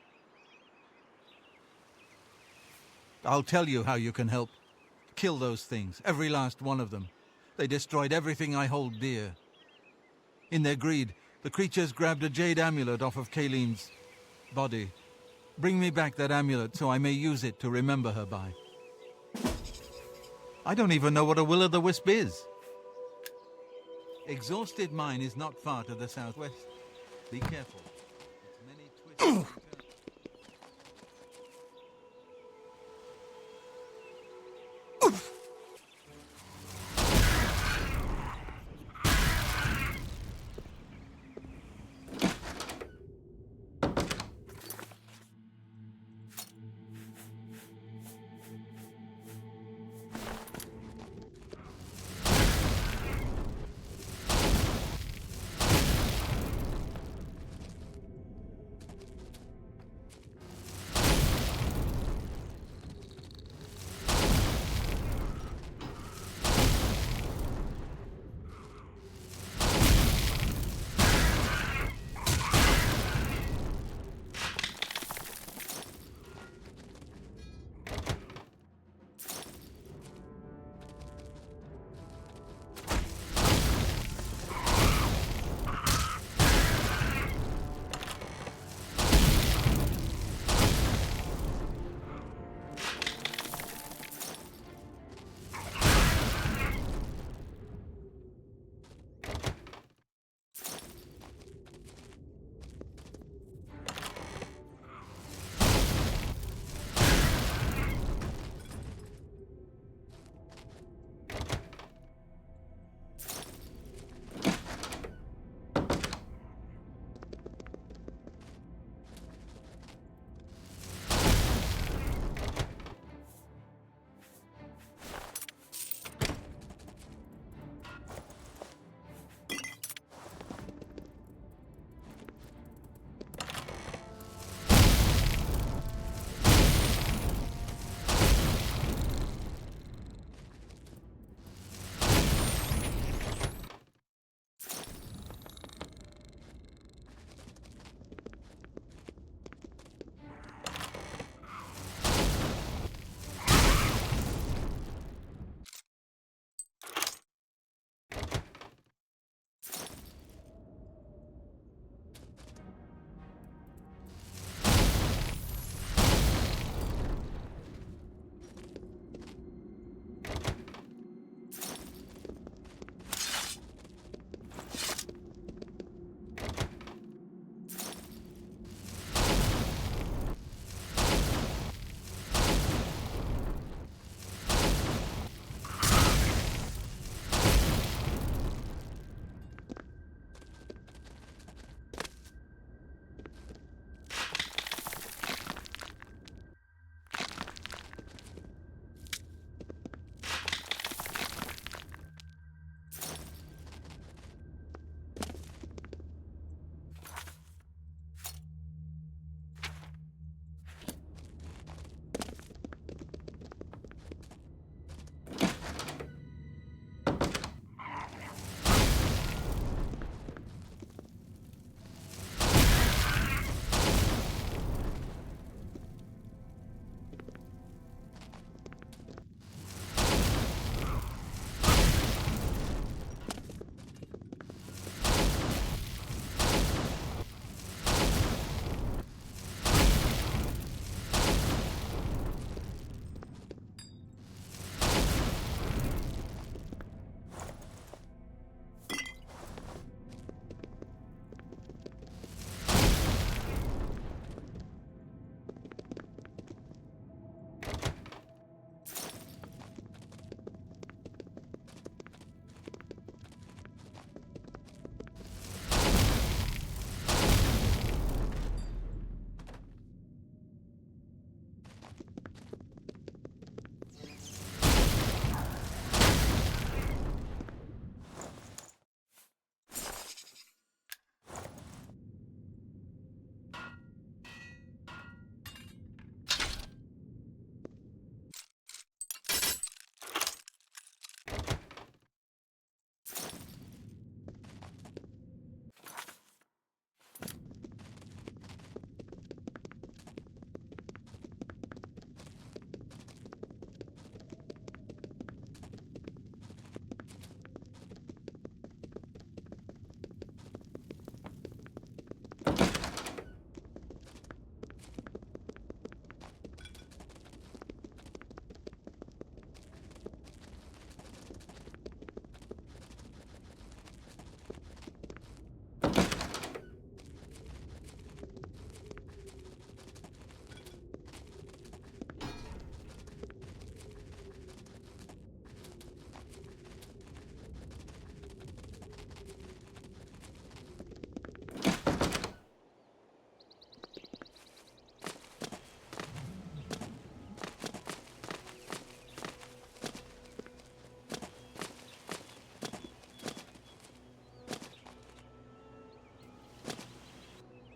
I'll tell you how you can help. Kill those things, every last one of them. They destroyed everything I hold dear. In their greed, the creatures grabbed a jade amulet off of Kayleen's body. Bring me back that amulet so I may use it to remember her by. I don't even know what a will-o'-the-wisp is. Exhausted Mine is not far to the southwest. Be careful. Its many twists.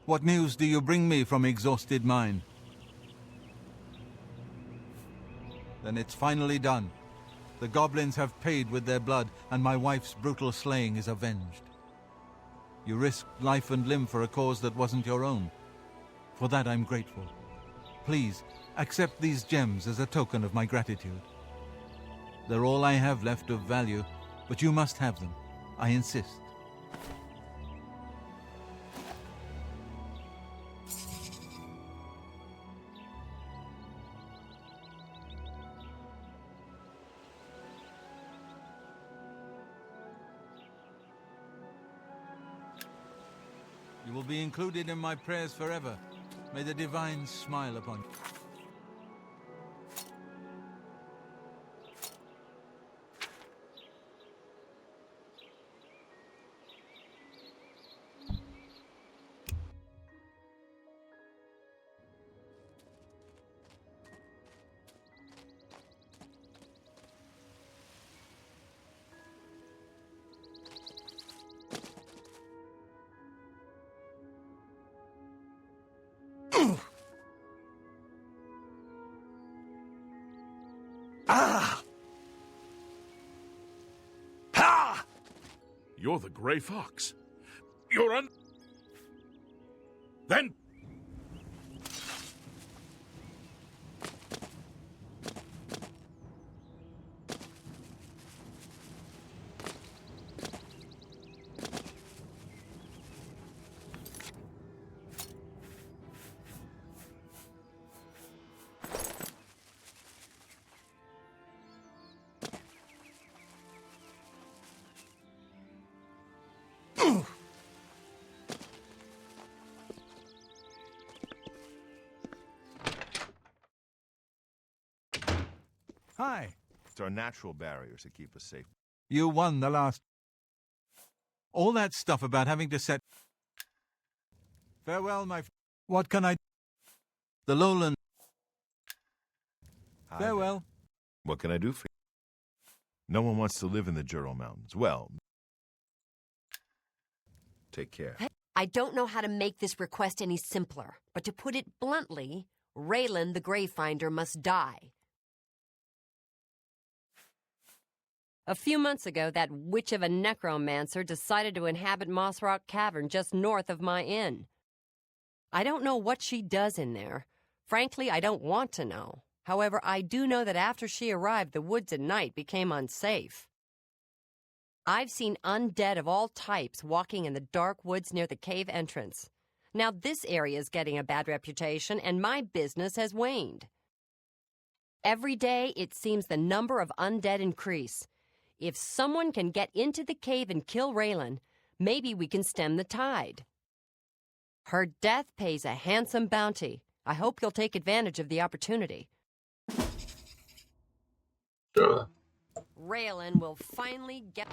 What news do you bring me from exhausted mine? Then it's finally done. The goblins have paid with their blood, and my wife's brutal slaying is avenged. You risked life and limb for a cause that wasn't your own. For that I'm grateful. Please, accept these gems as a token of my gratitude. They're all I have left of value, but you must have them. I insist. You will be included in my prayers forever. May the divines smile upon you. Ah! Ha! You're the Grey Fox. You're un... Then... Hi. It's our natural barriers that keep us safe. You won the last... All that stuff about having to set... Farewell, my... What can I... The lowland... Farewell. What can I do for you? No one wants to live in the Juro Mountains. Well... Take care. I don't know how to make this request any simpler, but to put it bluntly, Raylan the Greyfinder must die. A few months ago, that witch of a necromancer decided to inhabit Moss Rock Cavern just north of my inn. I don't know what she does in there. Frankly, I don't want to know. However, I do know that after she arrived, the woods at night became unsafe. I've seen undead of all types walking in the dark woods near the cave entrance. Now this area is getting a bad reputation, and my business has waned. Every day, it seems the number of undead increase. If someone can get into the cave and kill Raylan, maybe we can stem the tide. Her death pays a handsome bounty. I hope you'll take advantage of the opportunity. Raylan will finally get...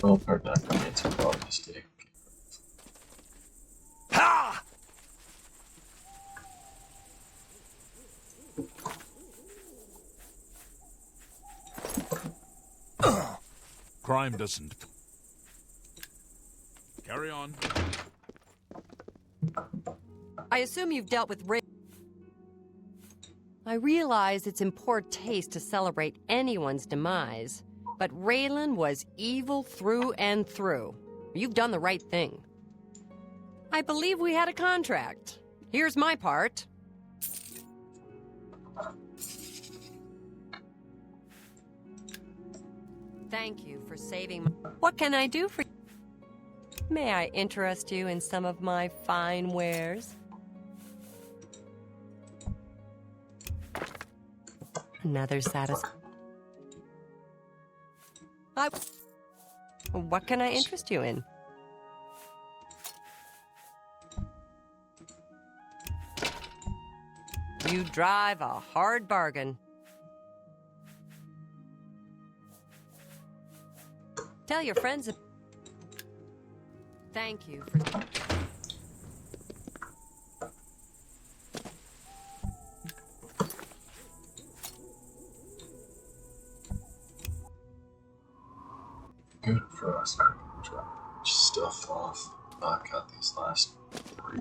Oh, pardon, necromancer body stick. Ha! Crime doesn't. Carry on. I assume you've dealt with I realize it's in poor taste to celebrate anyone's demise, but Raylan was evil through and through. You've done the right thing. I believe we had a contract. Here's my part. Thank you for saving my... What can I do for you? May I interest you in some of my fine wares? Another What can I interest you in? You drive a hard bargain. Tell your friends. Thank you for... Good for us. Drop stuff off. Got these last 3.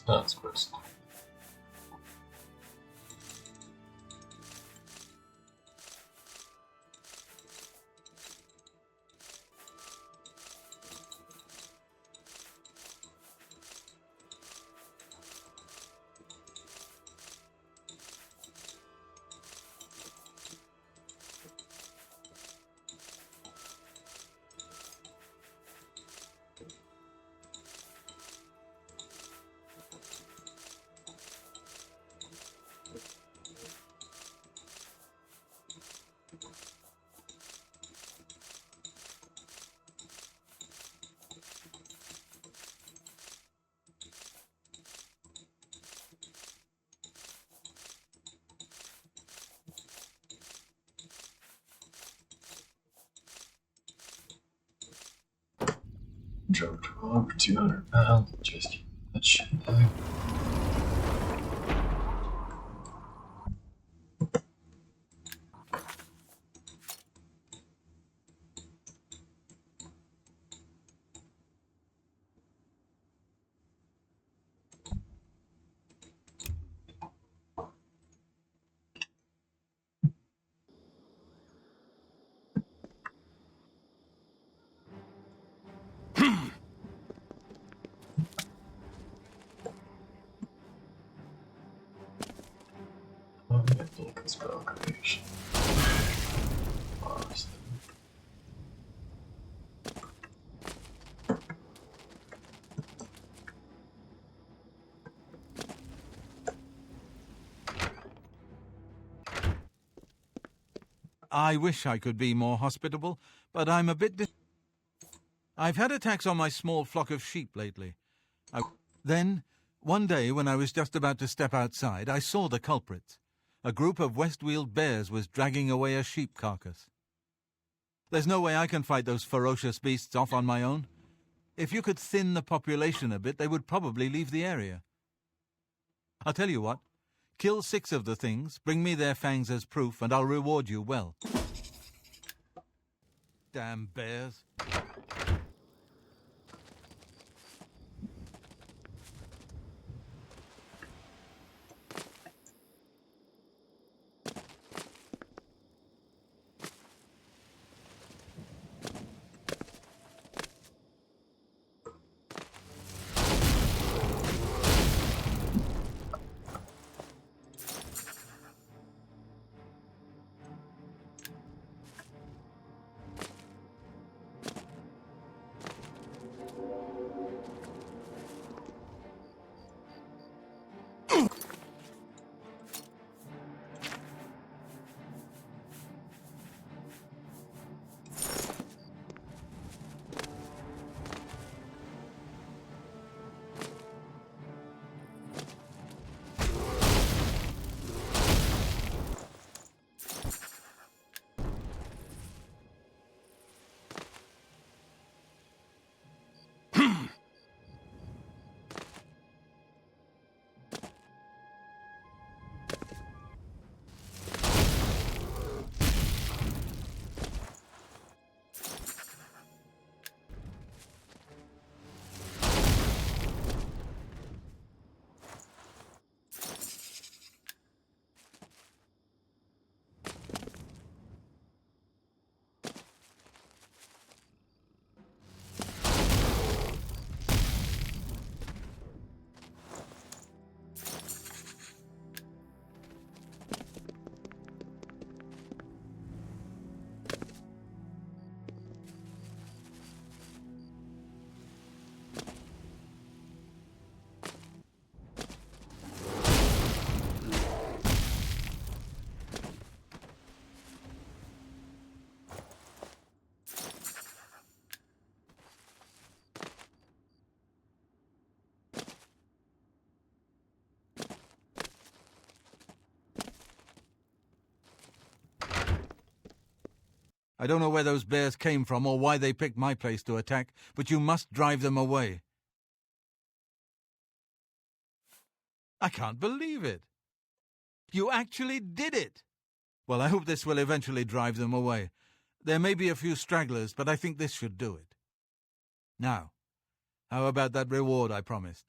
That's quest. Drove to over 200 pounds. Just keep that shit down. I'm gonna think it's spell creation. Honestly. I wish I could be more hospitable, but I'm a bit I've had attacks on my small flock of sheep lately. Then, one day when I was just about to step outside, I saw the culprits. A group of Westweald bears was dragging away a sheep carcass. There's no way I can fight those ferocious beasts off on my own. If you could thin the population a bit, they would probably leave the area. I'll tell you what. Kill 6 of the things, bring me their fangs as proof, and I'll reward you well. Damn bears. I don't know where those bears came from or why they picked my place to attack, but you must drive them away. I can't believe it. You actually did it. Well, I hope this will eventually drive them away. There may be a few stragglers, but I think this should do it. Now, how about that reward I promised?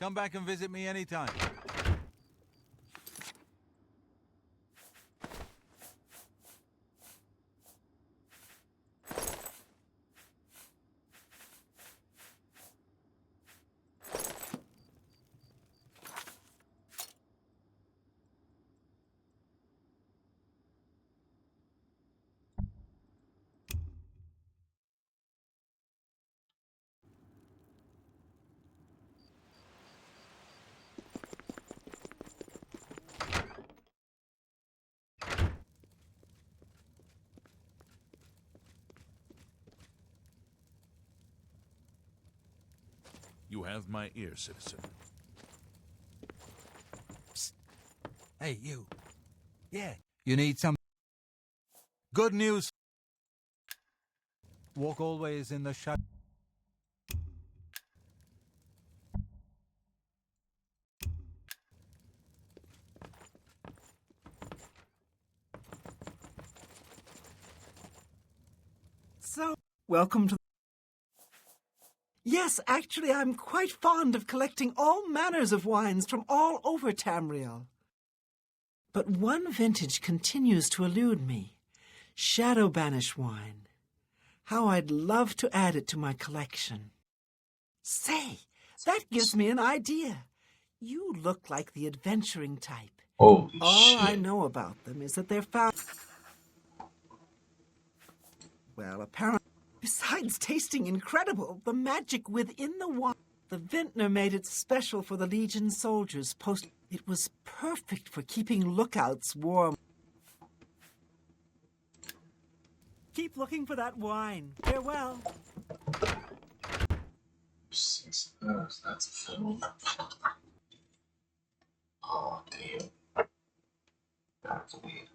Come back and visit me anytime. You have my ear, citizen. Psst. Hey, you. Yeah. You need some good news. Walk always in the shadow. So, welcome to... Yes, actually, I'm quite fond of collecting all manners of wines from all over Tamriel. But one vintage continues to elude me. Shadow Banish wine. How I'd love to add it to my collection. Say, that gives me an idea. You look like the adventuring type. Holy All I shit. know about them is that they're found... Well, apparently... Besides tasting incredible, the magic within the wine... The vintner made it special for the Legion soldiers post... It was perfect for keeping lookouts warm. Keep looking for that wine. Farewell. That's a film. Oh, damn. That's weird.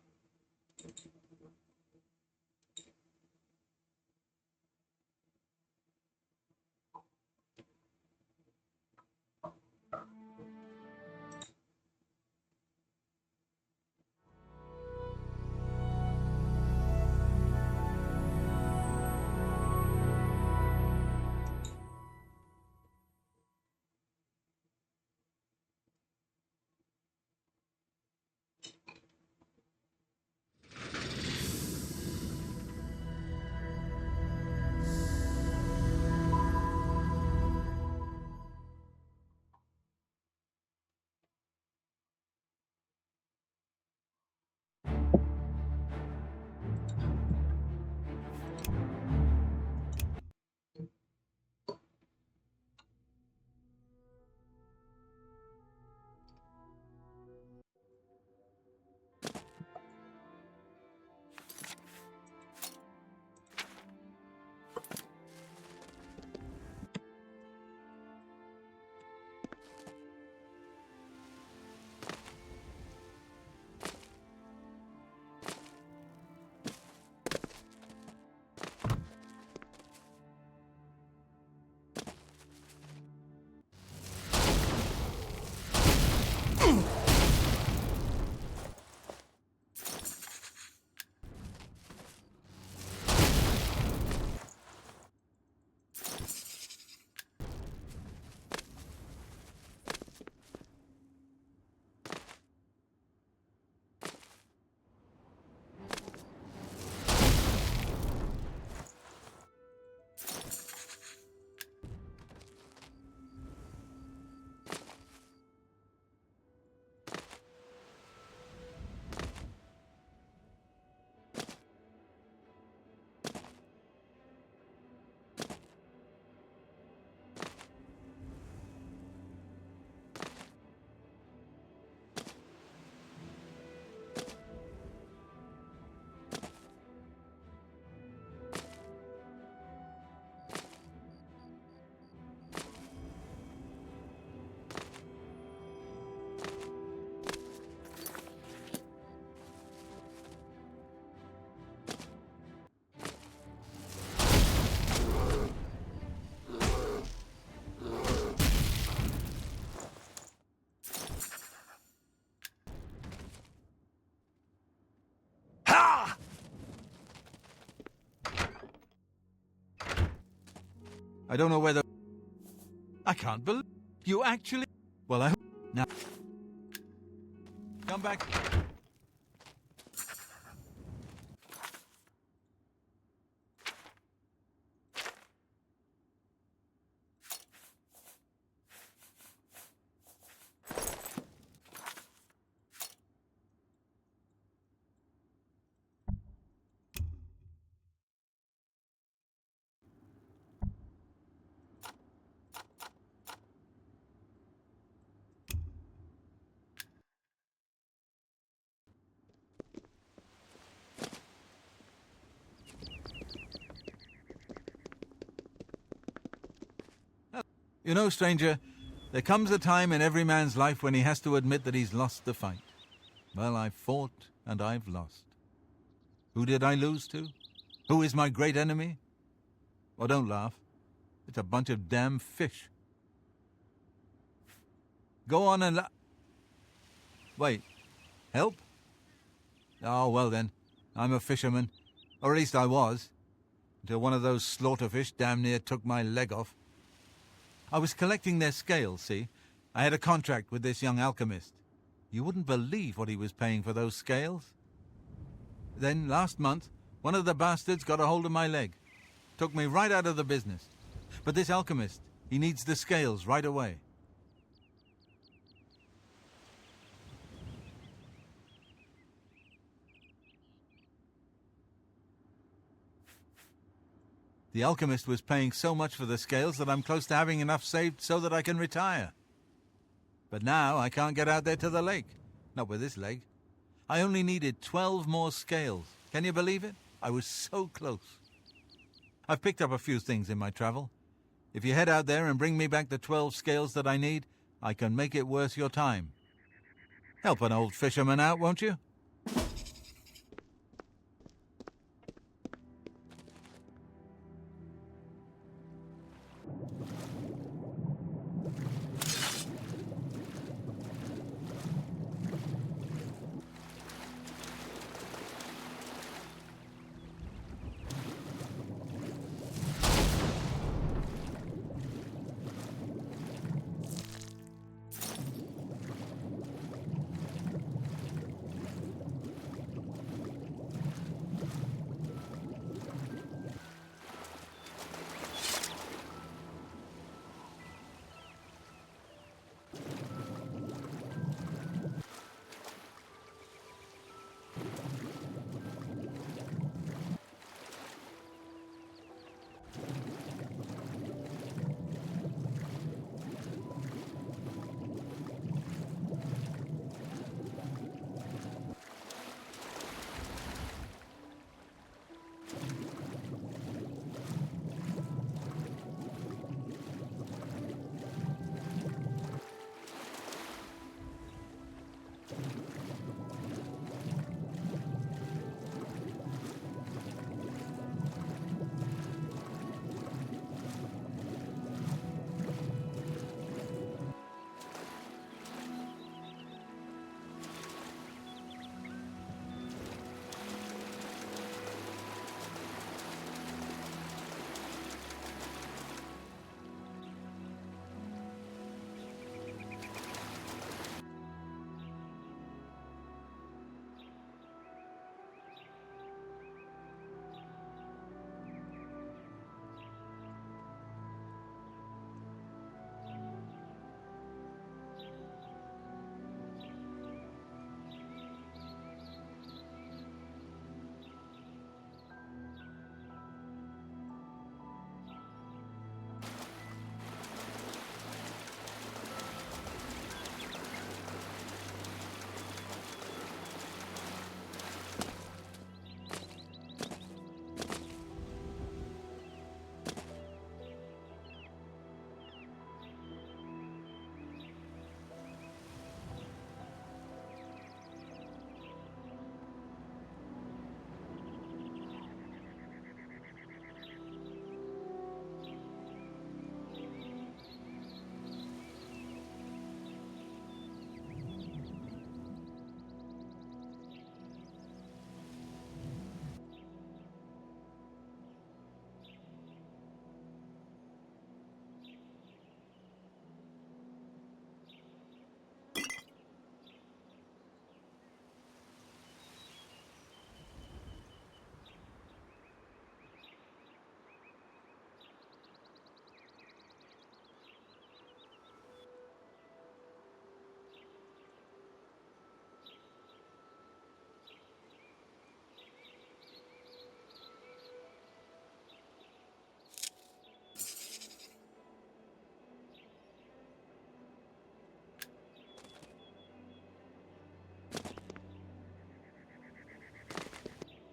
I don't know whether... I can't believe you actually... Well, I hope... Now... Come back. You know, stranger, there comes a time in every man's life when he has to admit that he's lost the fight. Well, I've fought and I've lost. Who did I lose to? Who is my great enemy? Oh, don't laugh. It's a bunch of damn fish. Go on and wait. Help? Oh, well then. I'm a fisherman. Or at least I was. Until one of those slaughterfish damn near took my leg off. I was collecting their scales, see? I had a contract with this young alchemist. You wouldn't believe what he was paying for those scales. Then, last month, one of the bastards got a hold of my leg. Took me right out of the business. But this alchemist, he needs the scales right away. The alchemist was paying so much for the scales that I'm close to having enough saved so that I can retire. But now I can't get out there to the lake. Not with this leg. I only needed 12 more scales. Can you believe it? I was so close. I've picked up a few things in my travel. If you head out there and bring me back the 12 scales that I need, I can make it worth your time. Help an old fisherman out, won't you?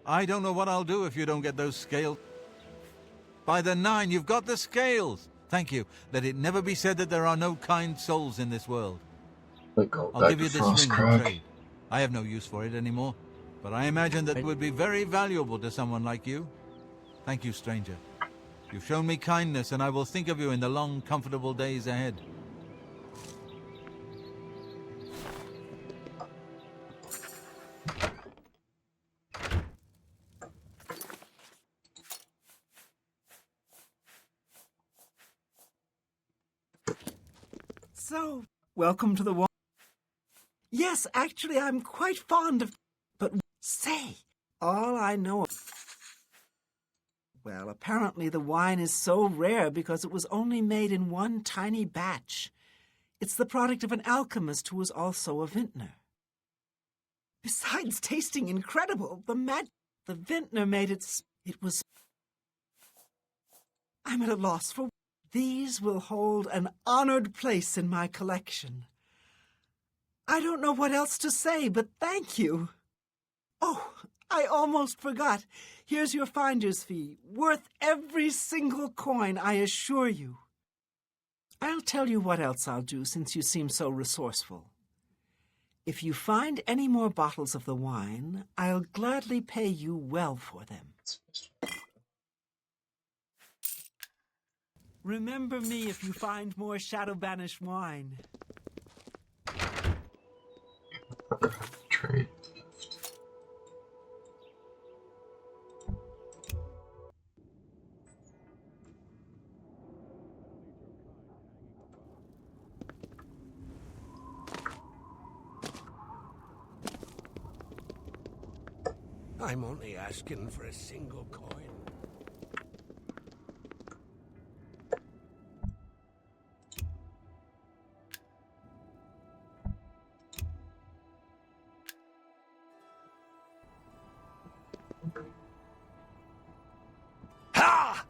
I don't know what I'll do if you don't get those scales. By the 9, you've got the scales! Thank you. Let it never be said that there are no kind souls in this world. I'll give you this ring in trade. I have no use for it anymore, but I imagine that it would be very valuable to someone like you. Thank you, stranger. You've shown me kindness, and I will think of you in the long, comfortable days ahead. So, welcome to the wine. Yes, actually, I'm quite fond of... But say, all I know of... Well, apparently the wine is so rare because it was only made in one tiny batch. It's the product of an alchemist who was also a vintner. Besides tasting incredible, the vintner made it... It was... I'm at a loss for... These will hold an honored place in my collection. I don't know what else to say, but thank you. Oh, I almost forgot. Here's your finder's fee, worth every single coin, I assure you. I'll tell you what else I'll do, since you seem so resourceful. If you find any more bottles of the wine, I'll gladly pay you well for them. Remember me if you find more shadow-banished wine. Trade. I'm only asking for a single coin. Ha!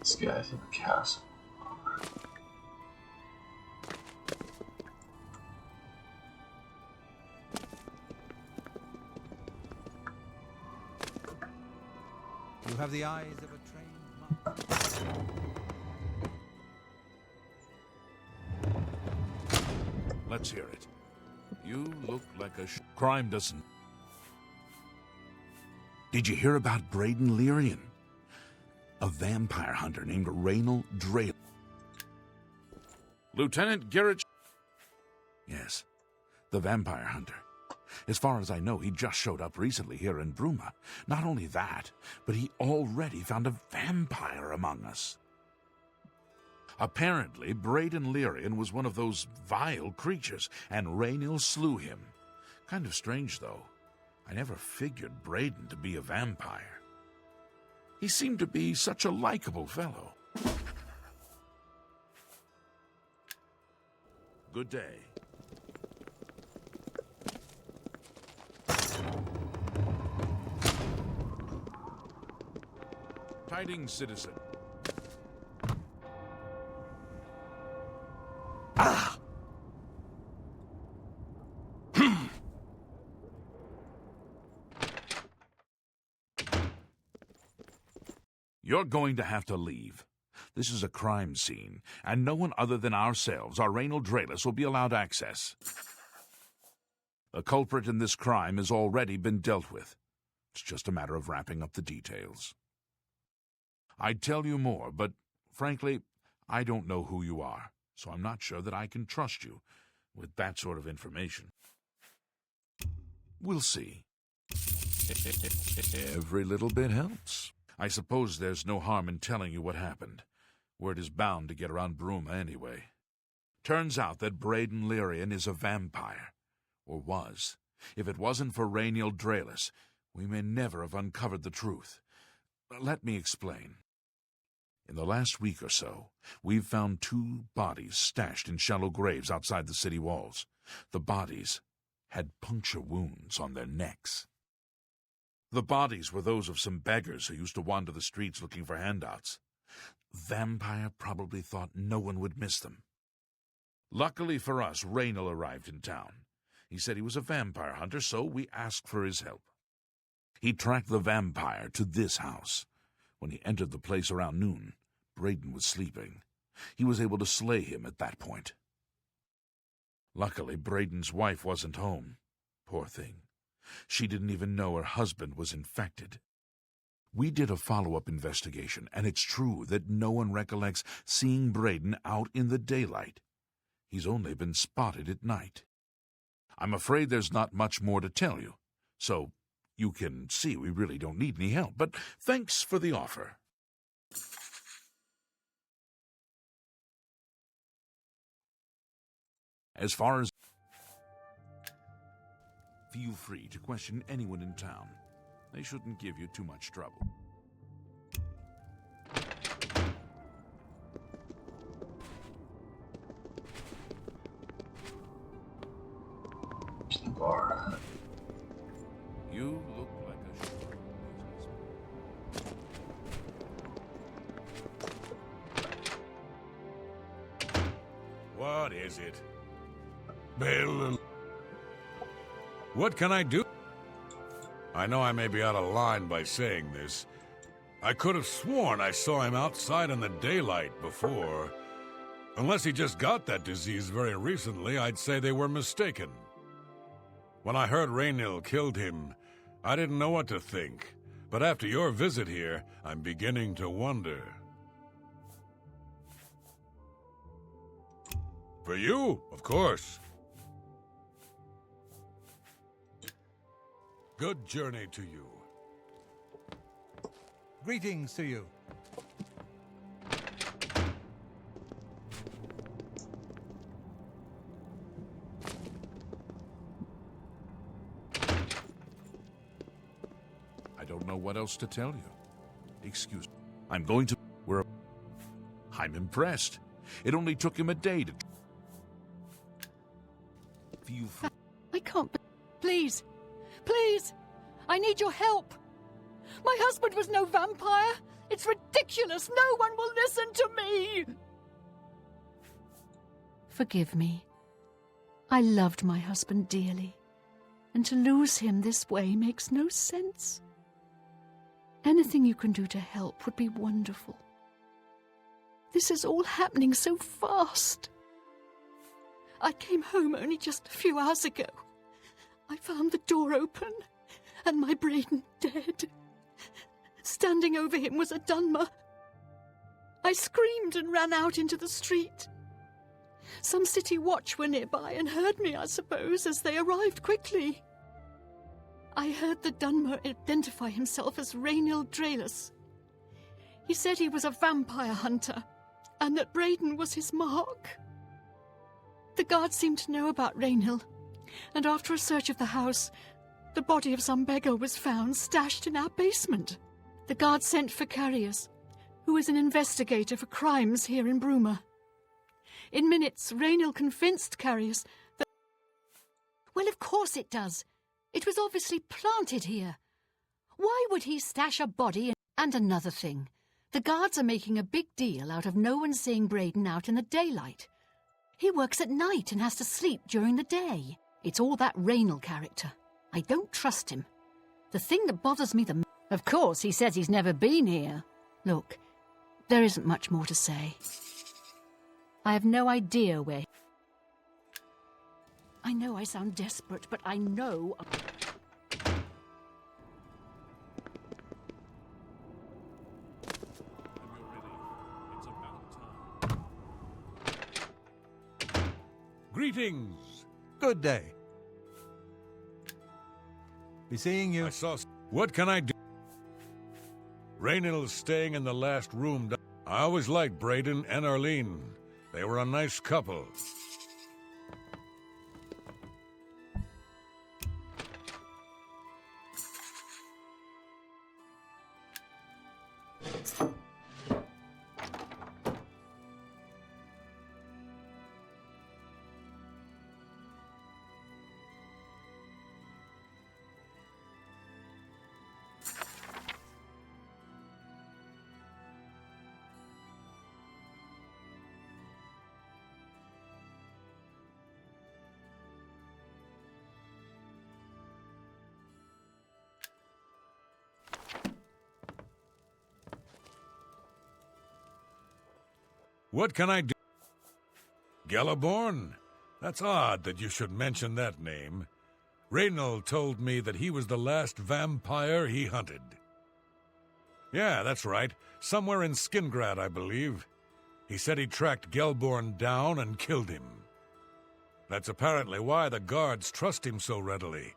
This guy's in the castle. You have the eyes of a trained monk. Let's hear it. You look like a crime doesn't... Did you hear about Braden Lyrian? A vampire hunter named Raynal Drale. Lieutenant Garrett... Yes, the vampire hunter. As far as I know, he just showed up recently here in Bruma. Not only that, but he already found a vampire among us. Apparently, Braden Lyrian was one of those vile creatures, and Raynal slew him. Kind of strange, though. I never figured Braden to be a vampire. He seemed to be such a likable fellow. Good day. Tidings, citizen. Ah! You're going to have to leave. This is a crime scene, and no one other than ourselves, our Raynal Dralis, will be allowed access. The culprit in this crime has already been dealt with. It's just a matter of wrapping up the details. I'd tell you more, but frankly, I don't know who you are, so I'm not sure that I can trust you with that sort of information. We'll see. Every little bit helps. I suppose there's no harm in telling you what happened. Word is bound to get around Bruma anyway. Turns out that Braden Lyrian is a vampire. Or was. If it wasn't for Rainiel Draelus, we may never have uncovered the truth. Let me explain. In the last week or so, we've found 2 bodies stashed in shallow graves outside the city walls. The bodies had puncture wounds on their necks. The bodies were those of some beggars who used to wander the streets looking for handouts. Vampire probably thought no one would miss them. Luckily for us, Rainiel arrived in town. He said he was a vampire hunter, so we asked for his help. He tracked the vampire to this house. When he entered the place around noon, Braden was sleeping. He was able to slay him at that point. Luckily, Braden's wife wasn't home. Poor thing. She didn't even know her husband was infected. We did a follow-up investigation, and it's true that no one recollects seeing Braden out in the daylight. He's only been spotted at night. I'm afraid there's not much more to tell you, so you can see we really don't need any help, but thanks for the offer. As far as... Feel free to question anyone in town. They shouldn't give you too much trouble. Bar. You look like a sharp businessman. What is it? Bill. What can I do? I know I may be out of line by saying this. I could have sworn I saw him outside in the daylight before. Unless he just got that disease very recently, I'd say they were mistaken. When I heard Rainiel killed him, I didn't know what to think. But after your visit here, I'm beginning to wonder. For you, of course. Good journey to you. Greetings to you. I don't know what else to tell you. Excuse me. I'm impressed. It only took him a day to... Feel free. I can't... Please. Please. I need your help. My husband was no vampire. It's ridiculous. No one will listen to me. Forgive me. I loved my husband dearly, and to lose him this way makes no sense. Anything you can do to help would be wonderful. This is all happening so fast. I came home only just a few hours ago. I found the door open, and my Braden dead. Standing over him was a Dunmer. I screamed and ran out into the street. Some city watch were nearby and heard me, I suppose, as they arrived quickly. I heard the Dunmer identify himself as Rainiel Draelus. He said he was a vampire hunter, and that Braden was his mark. The guards seemed to know about Rainiel, and after a search of the house, the body of some beggar was found stashed in our basement. The guards sent for Carius, who is an investigator for crimes here in Bruma. In minutes, Rainiel convinced Carius that... Well, of course it does. It was obviously planted here. Why would he stash a body? And another thing, the guards are making a big deal out of no one seeing Braden out in the daylight. He works at night and has to sleep during the day. It's all that Rainiel character. I don't trust him. The thing that bothers me the... Of course, he says he's never been here. Look, there isn't much more to say. I have no idea where... I know I sound desperate, but I know... Greetings! Good day. Be seeing you. I saw... What can I do? Rainiel's staying in the last room. I always liked Braden and Arlene. They were a nice couple. What can I do? Gelliborn? That's odd that you should mention that name. Reynald told me that he was the last vampire he hunted. Yeah, that's right. Somewhere in Skingrad, I believe. He said he tracked Gelborn down and killed him. That's apparently why the guards trust him so readily.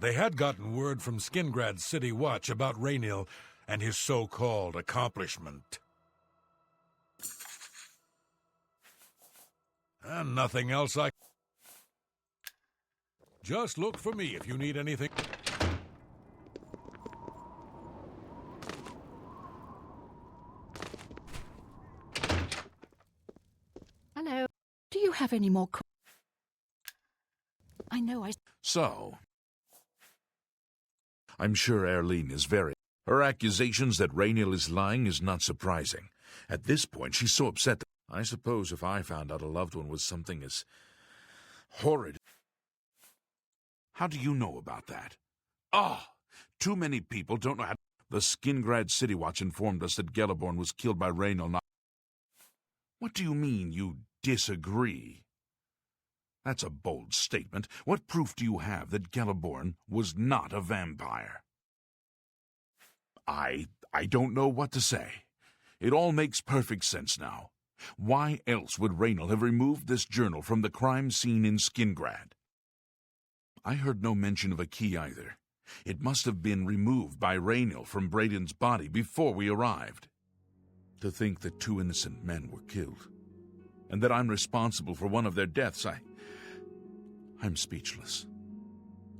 They had gotten word from Skingrad's City Watch about Raynil and his so-called accomplishment. And nothing else Just look for me if you need anything. Hello. Do you have any more I know I... So, I'm sure Erlene is very... Her accusations that Raynil is lying is not surprising. At this point, she's so upset that... I suppose if I found out a loved one was something as... horrid... How do you know about that? Too many people don't know how... The Skingrad City Watch informed us that Gelliborn was killed by Raynil not... What do you mean, you disagree? That's a bold statement. What proof do you have that Gelliborn was not a vampire? I don't know what to say. It all makes perfect sense now. Why else would Raynil have removed this journal from the crime scene in Skingrad? I heard no mention of a key either. It must have been removed by Raynil from Braden's body before we arrived. To think that 2 innocent men were killed, and that I'm responsible for one of their deaths, I'm speechless.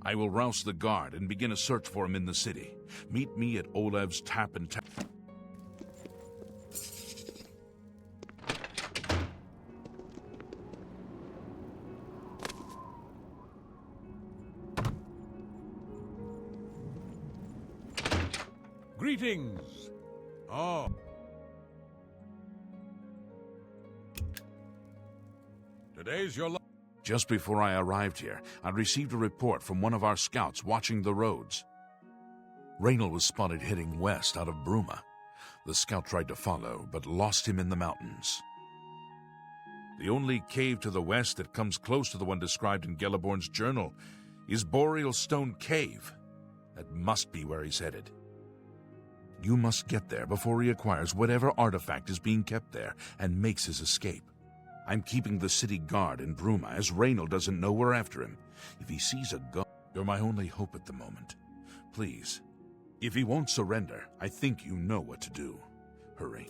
I will rouse the guard and begin a search for him in the city. Meet me at Olev's Tap and Tap. Greetings! Oh. Today's your... Just before I arrived here, I received a report from one of our scouts watching the roads. Raynil was spotted heading west out of Bruma. The scout tried to follow, but lost him in the mountains. The only cave to the west that comes close to the one described in Gelliborn's journal is Boreal Stone Cave. That must be where he's headed. You must get there before he acquires whatever artifact is being kept there and makes his escape. I'm keeping the city guard in Bruma, as Raynil doesn't know we're after him. If he sees a gun, you're my only hope at the moment. Please, if he won't surrender, I think you know what to do. Hurry.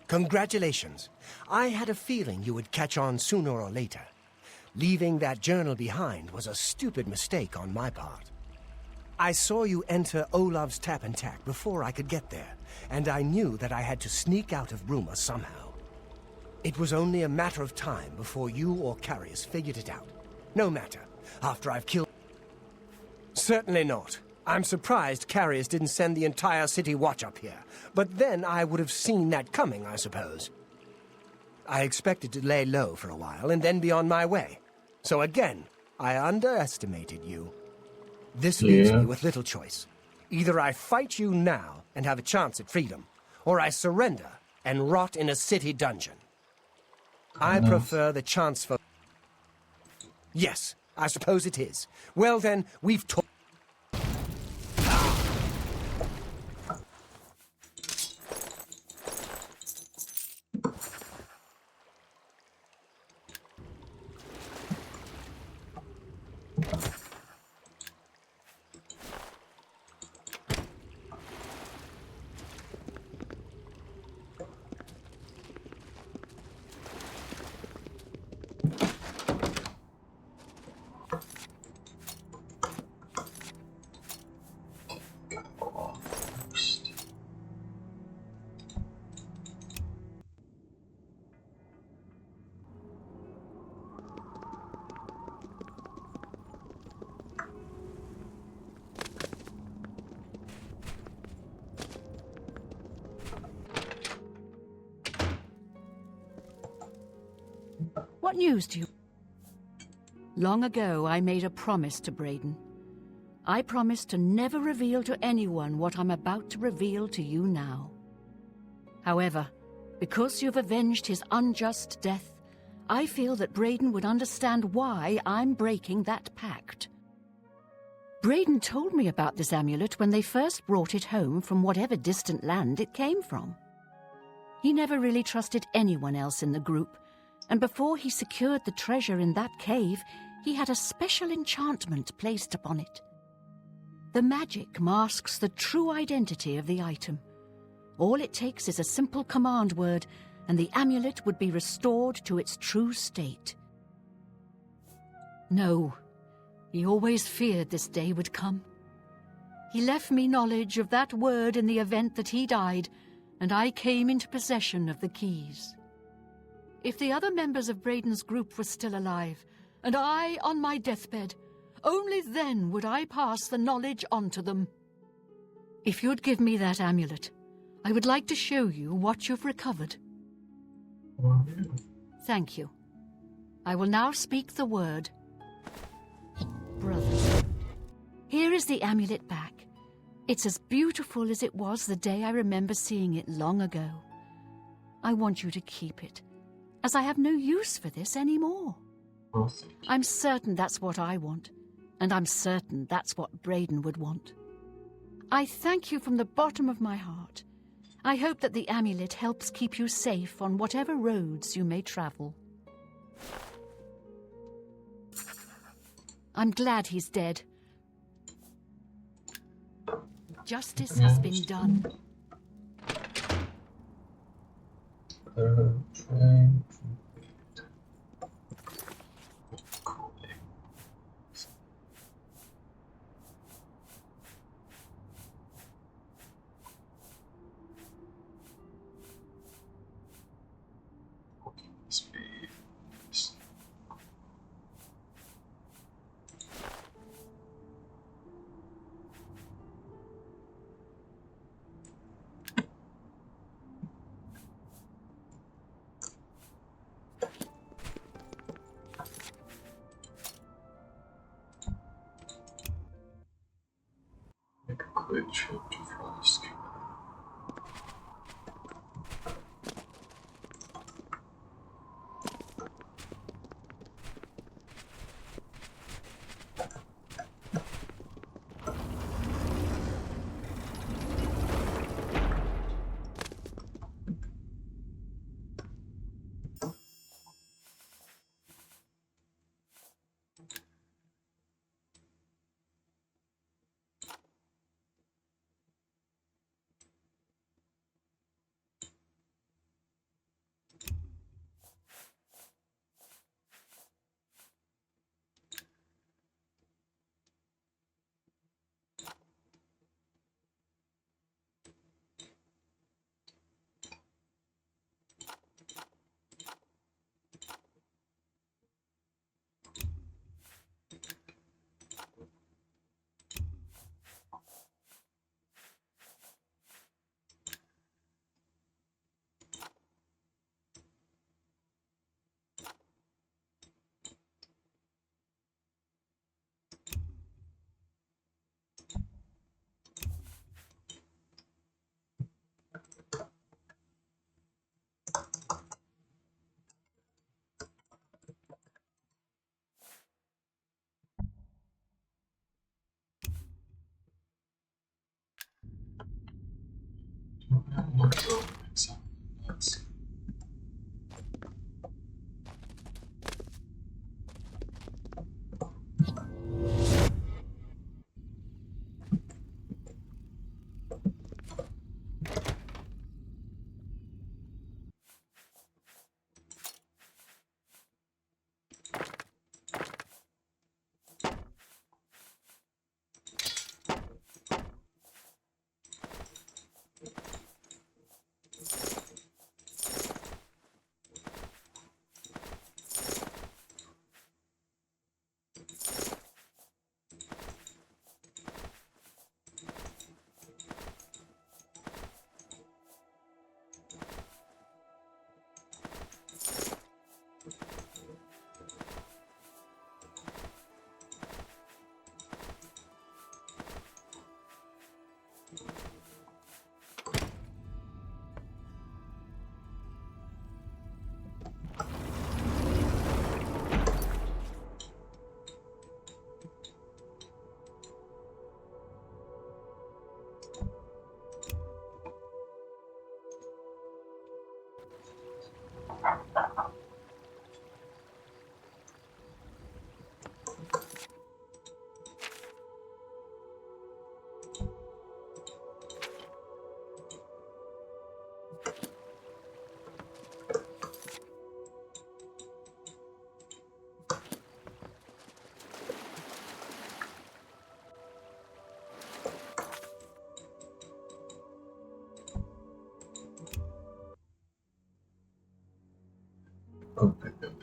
Congratulations. I had a feeling you would catch on sooner or later. Leaving that journal behind was a stupid mistake on my part. I saw you enter Olav's Tap and Tack before I could get there, and I knew that I had to sneak out of Bruma somehow. It was only a matter of time before you or Carius figured it out. No matter, after I've killed... Certainly not. I'm surprised Carius didn't send the entire City Watch up here, but then I would have seen that coming, I suppose. I expected to lay low for a while and then be on my way. So again, I underestimated you. This leaves me with little choice. Either I fight you now and have a chance at freedom, or I surrender and rot in a city dungeon. I prefer the chance for... Yes, I suppose it is. Well then, we've talked... What news do you... Long ago, I made a promise to Braden. I promised to never reveal to anyone what I'm about to reveal to you now. However, because you've avenged his unjust death, I feel that Braden would understand why I'm breaking that pact. Braden told me about this amulet when they first brought it home from whatever distant land it came from. He never really trusted anyone else in the group, and before he secured the treasure in that cave, he had a special enchantment placed upon it. The magic masks the true identity of the item. All it takes is a simple command word, and the amulet would be restored to its true state. No, he always feared this day would come. He left me knowledge of that word in the event that he died, and I came into possession of the keys. If the other members of Braden's group were still alive, and I on my deathbed, only then would I pass the knowledge on to them. If you'd give me that amulet, I would like to show you what you've recovered. Thank you. I will now speak the word. Brothers. Here is the amulet back. It's as beautiful as it was the day I remember seeing it long ago. I want you to keep it, as I have no use for this anymore. I'm certain that's what I want, and I'm certain that's what Braden would want. I thank you from the bottom of my heart. I hope that the amulet helps keep you safe on whatever roads you may travel. I'm glad he's dead. Justice has been done. Make a quick trip to Flask.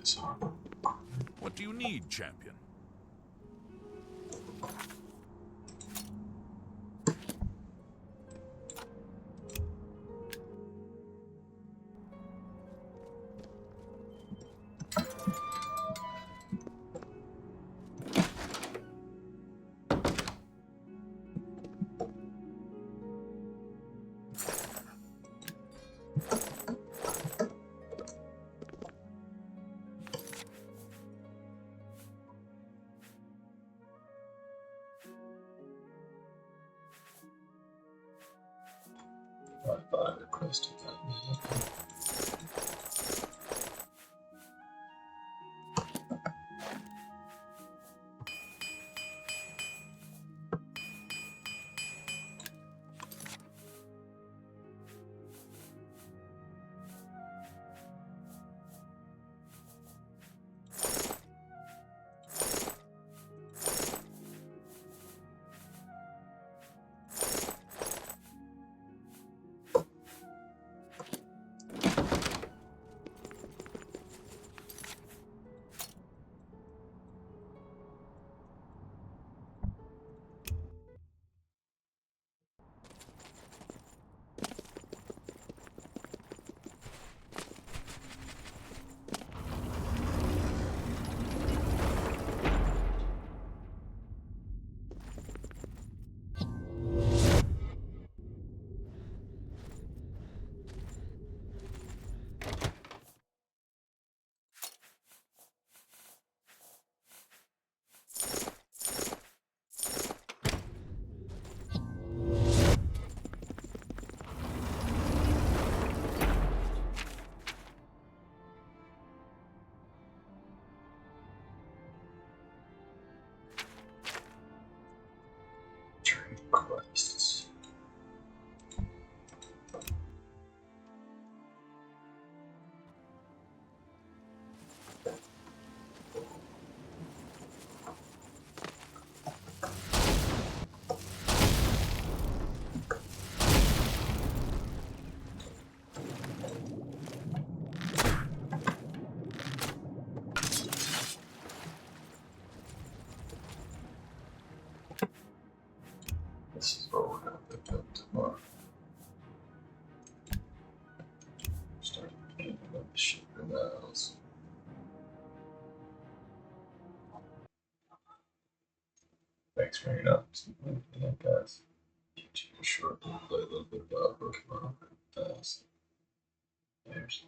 this armor. What do you need, champion? I thought I requested that. Trade quests. This is what we're gonna pick up tomorrow. Start getting up the ship in the house. Thanks for hanging out tonight, guys. Keep you short and play a little bit about Pokemon fast. There's